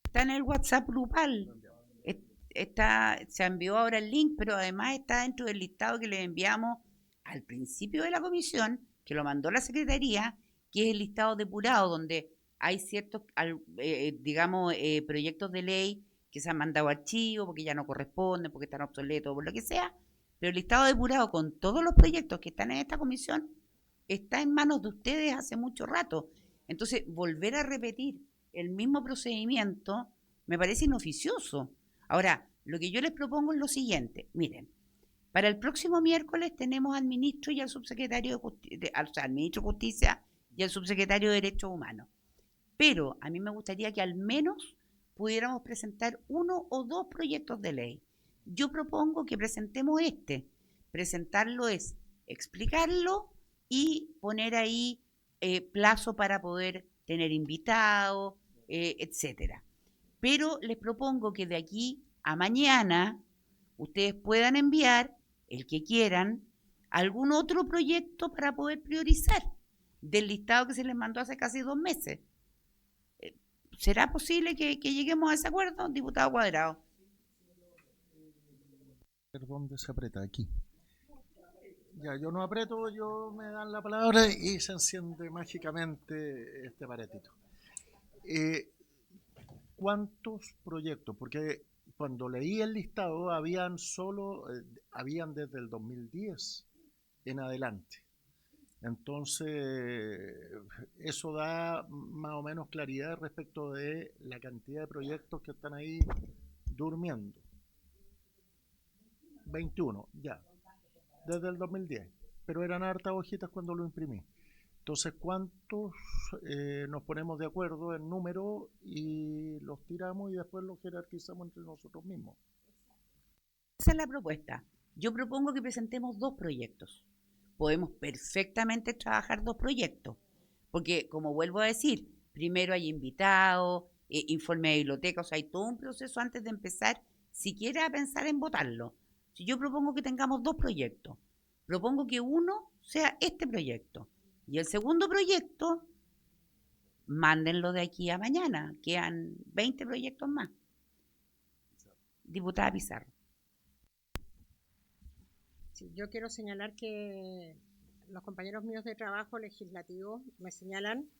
Está en el WhatsApp grupal. Se envió ahora el link, pero además está dentro del listado que le enviamos al principio de la comisión, que lo mandó la Secretaría, que es el listado depurado, donde hay ciertos, proyectos de ley que se han mandado a archivo porque ya no corresponden, porque están obsoletos, por lo que sea, pero el listado depurado con todos los proyectos que están en esta comisión está en manos de ustedes hace mucho rato. Entonces, volver a repetir el mismo procedimiento me parece inoficioso. Ahora, lo que yo les propongo es lo siguiente. Miren, para el próximo miércoles tenemos al ministro y al subsecretario de Justicia, al ministro de Justicia y al subsecretario de Derechos Humanos. Pero a mí me gustaría que al menos pudiéramos presentar 1 o 2 proyectos de ley. Yo propongo que presentemos este. Presentarlo es explicarlo y poner ahí plazo para poder tener invitados, etcétera. Pero les propongo que de aquí a mañana ustedes puedan enviar, el que quieran, algún otro proyecto para poder priorizar del listado que se les mandó hace casi 2 meses. ¿Será posible que lleguemos a ese acuerdo, diputado Cuadrado? ¿Dónde se aprieta? Aquí. Ya, yo no aprieto, me dan la palabra y se enciende mágicamente este aparatito. ¿Cuántos proyectos? Porque cuando leí el listado habían desde el 2010 en adelante. Entonces, eso da más o menos claridad respecto de la cantidad de proyectos que están ahí durmiendo. 21, ya, desde el 2010, pero eran hartas hojitas cuando lo imprimí. Entonces, ¿cuántos nos ponemos de acuerdo en número y los tiramos y después los jerarquizamos entre nosotros mismos? Esa es la propuesta. Yo propongo que presentemos 2 proyectos. Podemos perfectamente trabajar 2 proyectos, porque como vuelvo a decir, primero hay invitados, informe de biblioteca, o sea, hay todo un proceso antes de empezar siquiera a pensar en votarlo. Si yo propongo que tengamos 2 proyectos, propongo que uno sea este proyecto y el segundo proyecto, mándenlo de aquí a mañana, quedan 20 proyectos más. Diputada Pizarro. Sí, yo quiero señalar que los compañeros míos de trabajo legislativo me señalan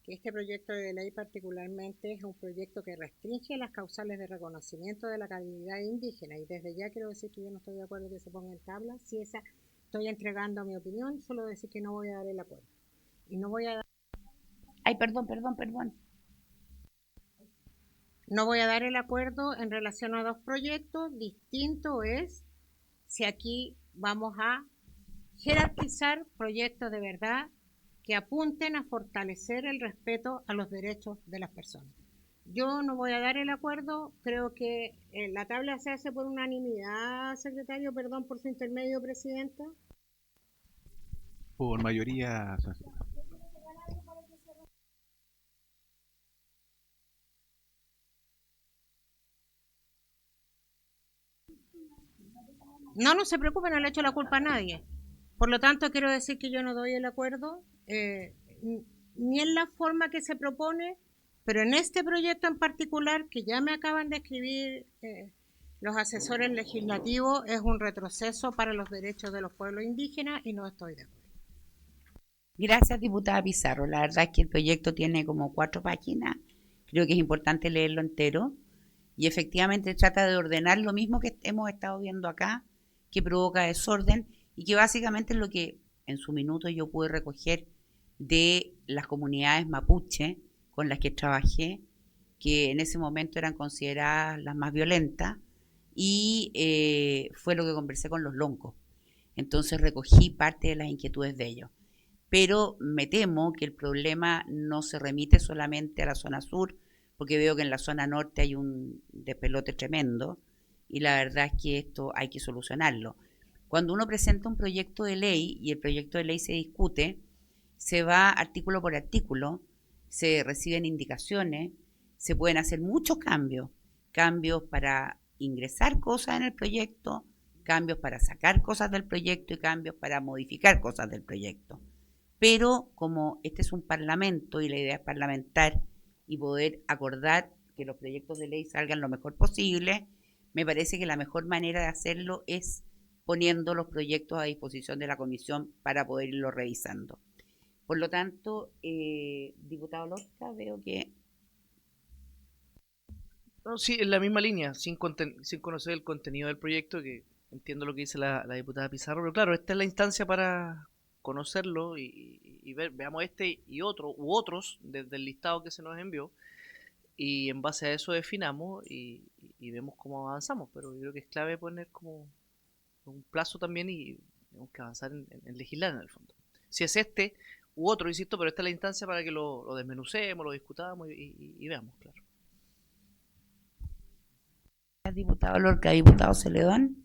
que este proyecto de ley particularmente es un proyecto que restringe las causales de reconocimiento de la calidad indígena, y desde ya quiero decir que yo no estoy de acuerdo que se ponga en tabla. Si estoy entregando mi opinión, solo decir que no voy a dar el acuerdo. Y no voy a dar... Ay, perdón. No voy a dar el acuerdo en relación a 2 proyectos. Distinto es si aquí vamos a jerarquizar proyectos de verdad que apunten a fortalecer el respeto a los derechos de las personas. Yo no voy a dar el acuerdo, creo que la tabla se hace por unanimidad, secretario, perdón por su intermedio, presidenta. Por mayoría. No se preocupen, no le echo la culpa a nadie. Por lo tanto, quiero decir que yo no doy el acuerdo, ni en la forma que se propone, pero en este proyecto en particular, que ya me acaban de escribir los asesores legislativos, es un retroceso para los derechos de los pueblos indígenas y no estoy de acuerdo. Gracias, diputada Pizarro. La verdad es que el proyecto tiene como 4 páginas. Creo que es importante leerlo entero. Y efectivamente trata de ordenar lo mismo que hemos estado viendo acá, que provoca desorden y que básicamente es lo que en su minuto yo pude recoger de las comunidades mapuche con las que trabajé, que en ese momento eran consideradas las más violentas, y fue lo que conversé con los loncos. Entonces recogí parte de las inquietudes de ellos. Pero me temo que el problema no se remite solamente a la zona sur, porque veo que en la zona norte hay un despelote tremendo, y la verdad es que esto hay que solucionarlo. Cuando uno presenta un proyecto de ley y el proyecto de ley se discute, se va artículo por artículo, se reciben indicaciones, se pueden hacer muchos cambios para ingresar cosas en el proyecto, cambios para sacar cosas del proyecto y cambios para modificar cosas del proyecto. Pero como este es un parlamento y la idea es parlamentar y poder acordar que los proyectos de ley salgan lo mejor posible, me parece que la mejor manera de hacerlo es poniendo los proyectos a disposición de la comisión para poder irlo revisando. Por lo tanto, diputado Lorca, veo que... No, sí, en la misma línea, sin conocer el contenido del proyecto, que entiendo lo que dice la diputada Pizarro, pero claro, esta es la instancia para conocerlo y ver, veamos este y otro, u otros, desde el listado que se nos envió, y en base a eso definamos y vemos cómo avanzamos, pero yo creo que es clave poner como un plazo también y tenemos que avanzar en legislar en el fondo. Si es este u otro, insisto, pero esta es la instancia para que lo desmenucemos, lo discutamos y veamos, claro. Diputado Lorca, diputado Celedón.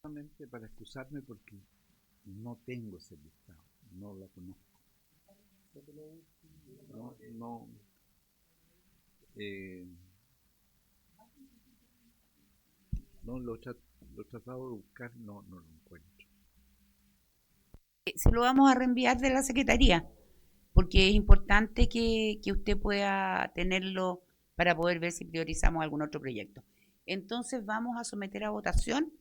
Solamente para excusarme porque no tengo ese listado, no lo conozco. No lo he tratado de buscar, no lo encuentro. Se lo vamos a reenviar de la Secretaría, porque es importante que usted pueda tenerlo para poder ver si priorizamos algún otro proyecto. Entonces vamos a someter a votación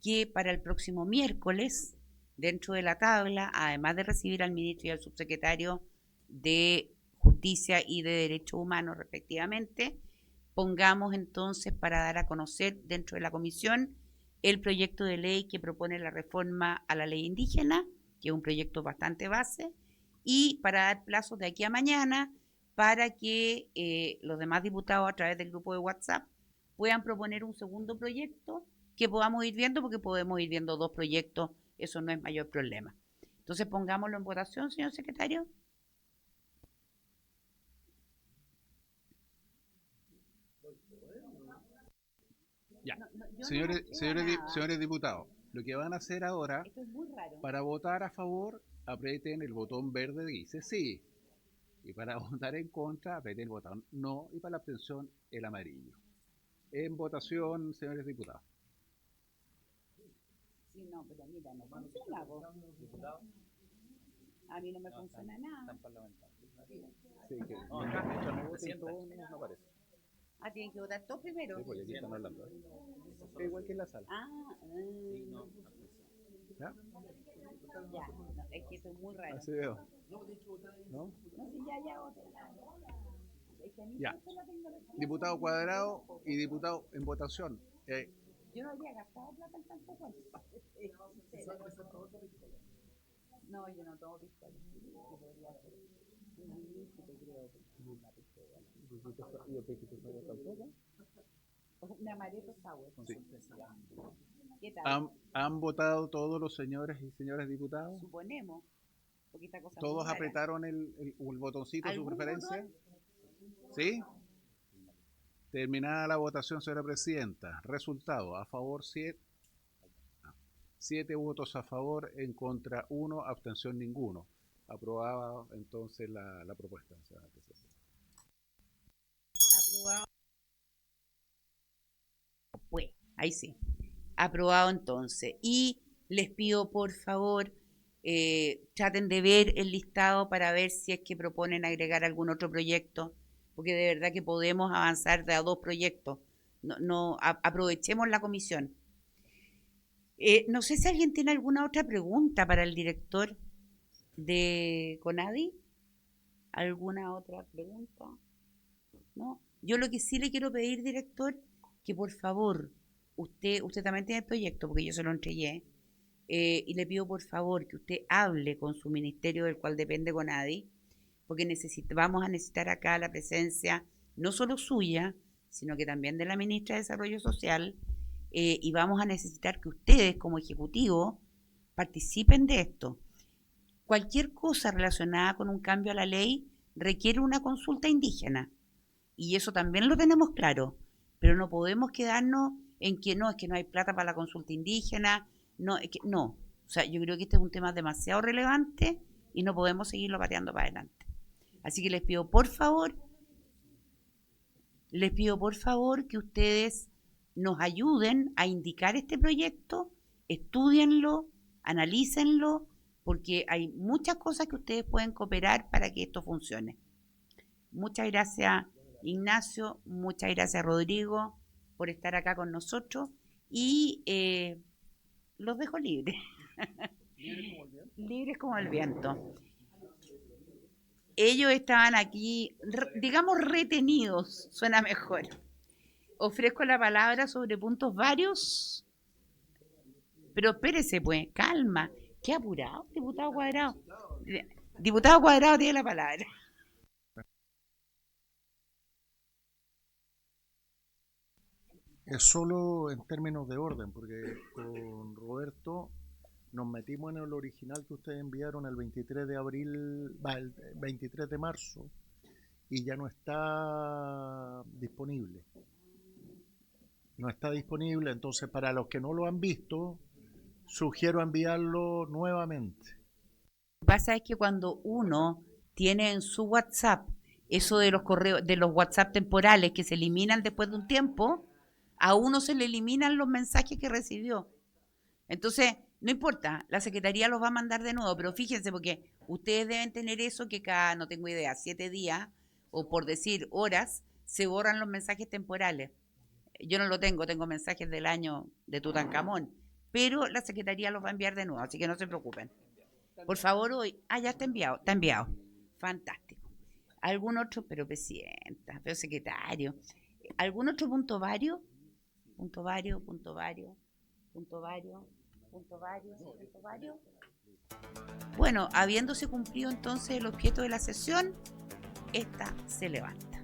que para el próximo miércoles, dentro de la tabla, además de recibir al ministro y al subsecretario de Justicia y de Derechos Humanos respectivamente, pongamos entonces para dar a conocer dentro de la comisión el proyecto de ley que propone la reforma a la ley indígena, que es un proyecto bastante base, y para dar plazos de aquí a mañana para que los demás diputados a través del grupo de WhatsApp puedan proponer un segundo proyecto que podamos ir viendo, porque podemos ir viendo 2 proyectos, eso no es mayor problema. Entonces pongámoslo en votación, señor secretario. Ya. Yo Señores diputados, lo que van a hacer ahora, esto es muy raro. para votar a favor, aprieten el botón verde que dice sí. Y para votar en contra, aprieten el botón no. Y para la abstención, el amarillo. En votación, señores diputados. Sí, no, pero mira, no funciona, vos. A mí no me funciona nada. Sí, que no, acá, no voten todos, no aparece. Ah, tienen que votar todos primero. Sí, porque aquí están hablando. Es igual que en la sala. ¿Ya? Ya, no, es que eso es muy raro. Así veo. ¿No? No, si ya voté. Es que a mí Ya. siempre la tengo la- Diputado Cuadrado y diputado en votación. Yo no había gastado plata en tanto cuento. No, yo no tomo pistola. Yo podría hacer un límite, creo, una pistola. Un amaretto sour. Sí. ¿Qué tal? ¿Han votado todos los señores y señoras diputados? Suponemos. Porque esta cosa ¿Todos muy rara. apretaron el botoncito de su ¿Algún preferencia? botón? ¿Sí? Terminada la votación, señora presidenta. Resultado, a favor 7. 7 votos a favor, en contra 1, abstención ninguno. Aprobada entonces la propuesta, señora presidenta. Aprobado. Pues, ahí sí. Aprobado entonces. Y les pido por favor, traten de ver el listado para ver si es que proponen agregar algún otro proyecto, porque de verdad que podemos avanzar de a 2 proyectos. Aprovechemos la comisión. No sé si alguien tiene alguna otra pregunta para el director de CONADI. ¿Alguna otra pregunta? ¿No? Yo lo que sí le quiero pedir, director, que por favor, usted también tiene el proyecto, porque yo se lo entregué, y le pido por favor que usted hable con su ministerio del cual depende CONADI, porque vamos a necesitar acá la presencia no solo suya, sino que también de la ministra de Desarrollo Social, y vamos a necesitar que ustedes como ejecutivo participen de esto. Cualquier cosa relacionada con un cambio a la ley requiere una consulta indígena, y eso también lo tenemos claro, pero no podemos quedarnos en que no, es que no hay plata para la consulta indígena, no, es que no. O sea, yo creo que este es un tema demasiado relevante y no podemos seguirlo pateando para adelante. Así que les pido por favor que ustedes nos ayuden a indicar este proyecto, estudienlo, analícenlo, porque hay muchas cosas que ustedes pueden cooperar para que esto funcione. Muchas gracias, Ignacio, muchas gracias, Rodrigo, por estar acá con nosotros, y los dejo libres. Libres como el viento. Ellos estaban aquí, digamos retenidos, suena mejor. Ofrezco la palabra sobre puntos varios, pero espérese pues, calma. Qué apurado, diputado Cuadrado. Diputado Cuadrado tiene la palabra. Es solo en términos de orden, porque con Roberto nos metimos en el original que ustedes enviaron el 23 de abril, el 23 de marzo, y ya no está disponible. No está disponible, entonces para los que no lo han visto, sugiero enviarlo nuevamente. Lo que pasa es que cuando uno tiene en su WhatsApp eso de los correos, de los WhatsApp temporales que se eliminan después de un tiempo, a uno se le eliminan los mensajes que recibió. Entonces, no importa, la Secretaría los va a mandar de nuevo, pero fíjense, porque ustedes deben tener eso que cada, no tengo idea, 7 días, o por decir horas, se borran los mensajes temporales. Yo no lo tengo, tengo mensajes del año de Tutankamón, pero la Secretaría los va a enviar de nuevo, así que no se preocupen. Por favor, hoy, ya está enviado, fantástico. ¿Algún otro, pero presidenta, pero secretario, algún otro punto vario? Punto vario. Bueno, habiéndose cumplido entonces el objeto de la sesión, esta se levanta.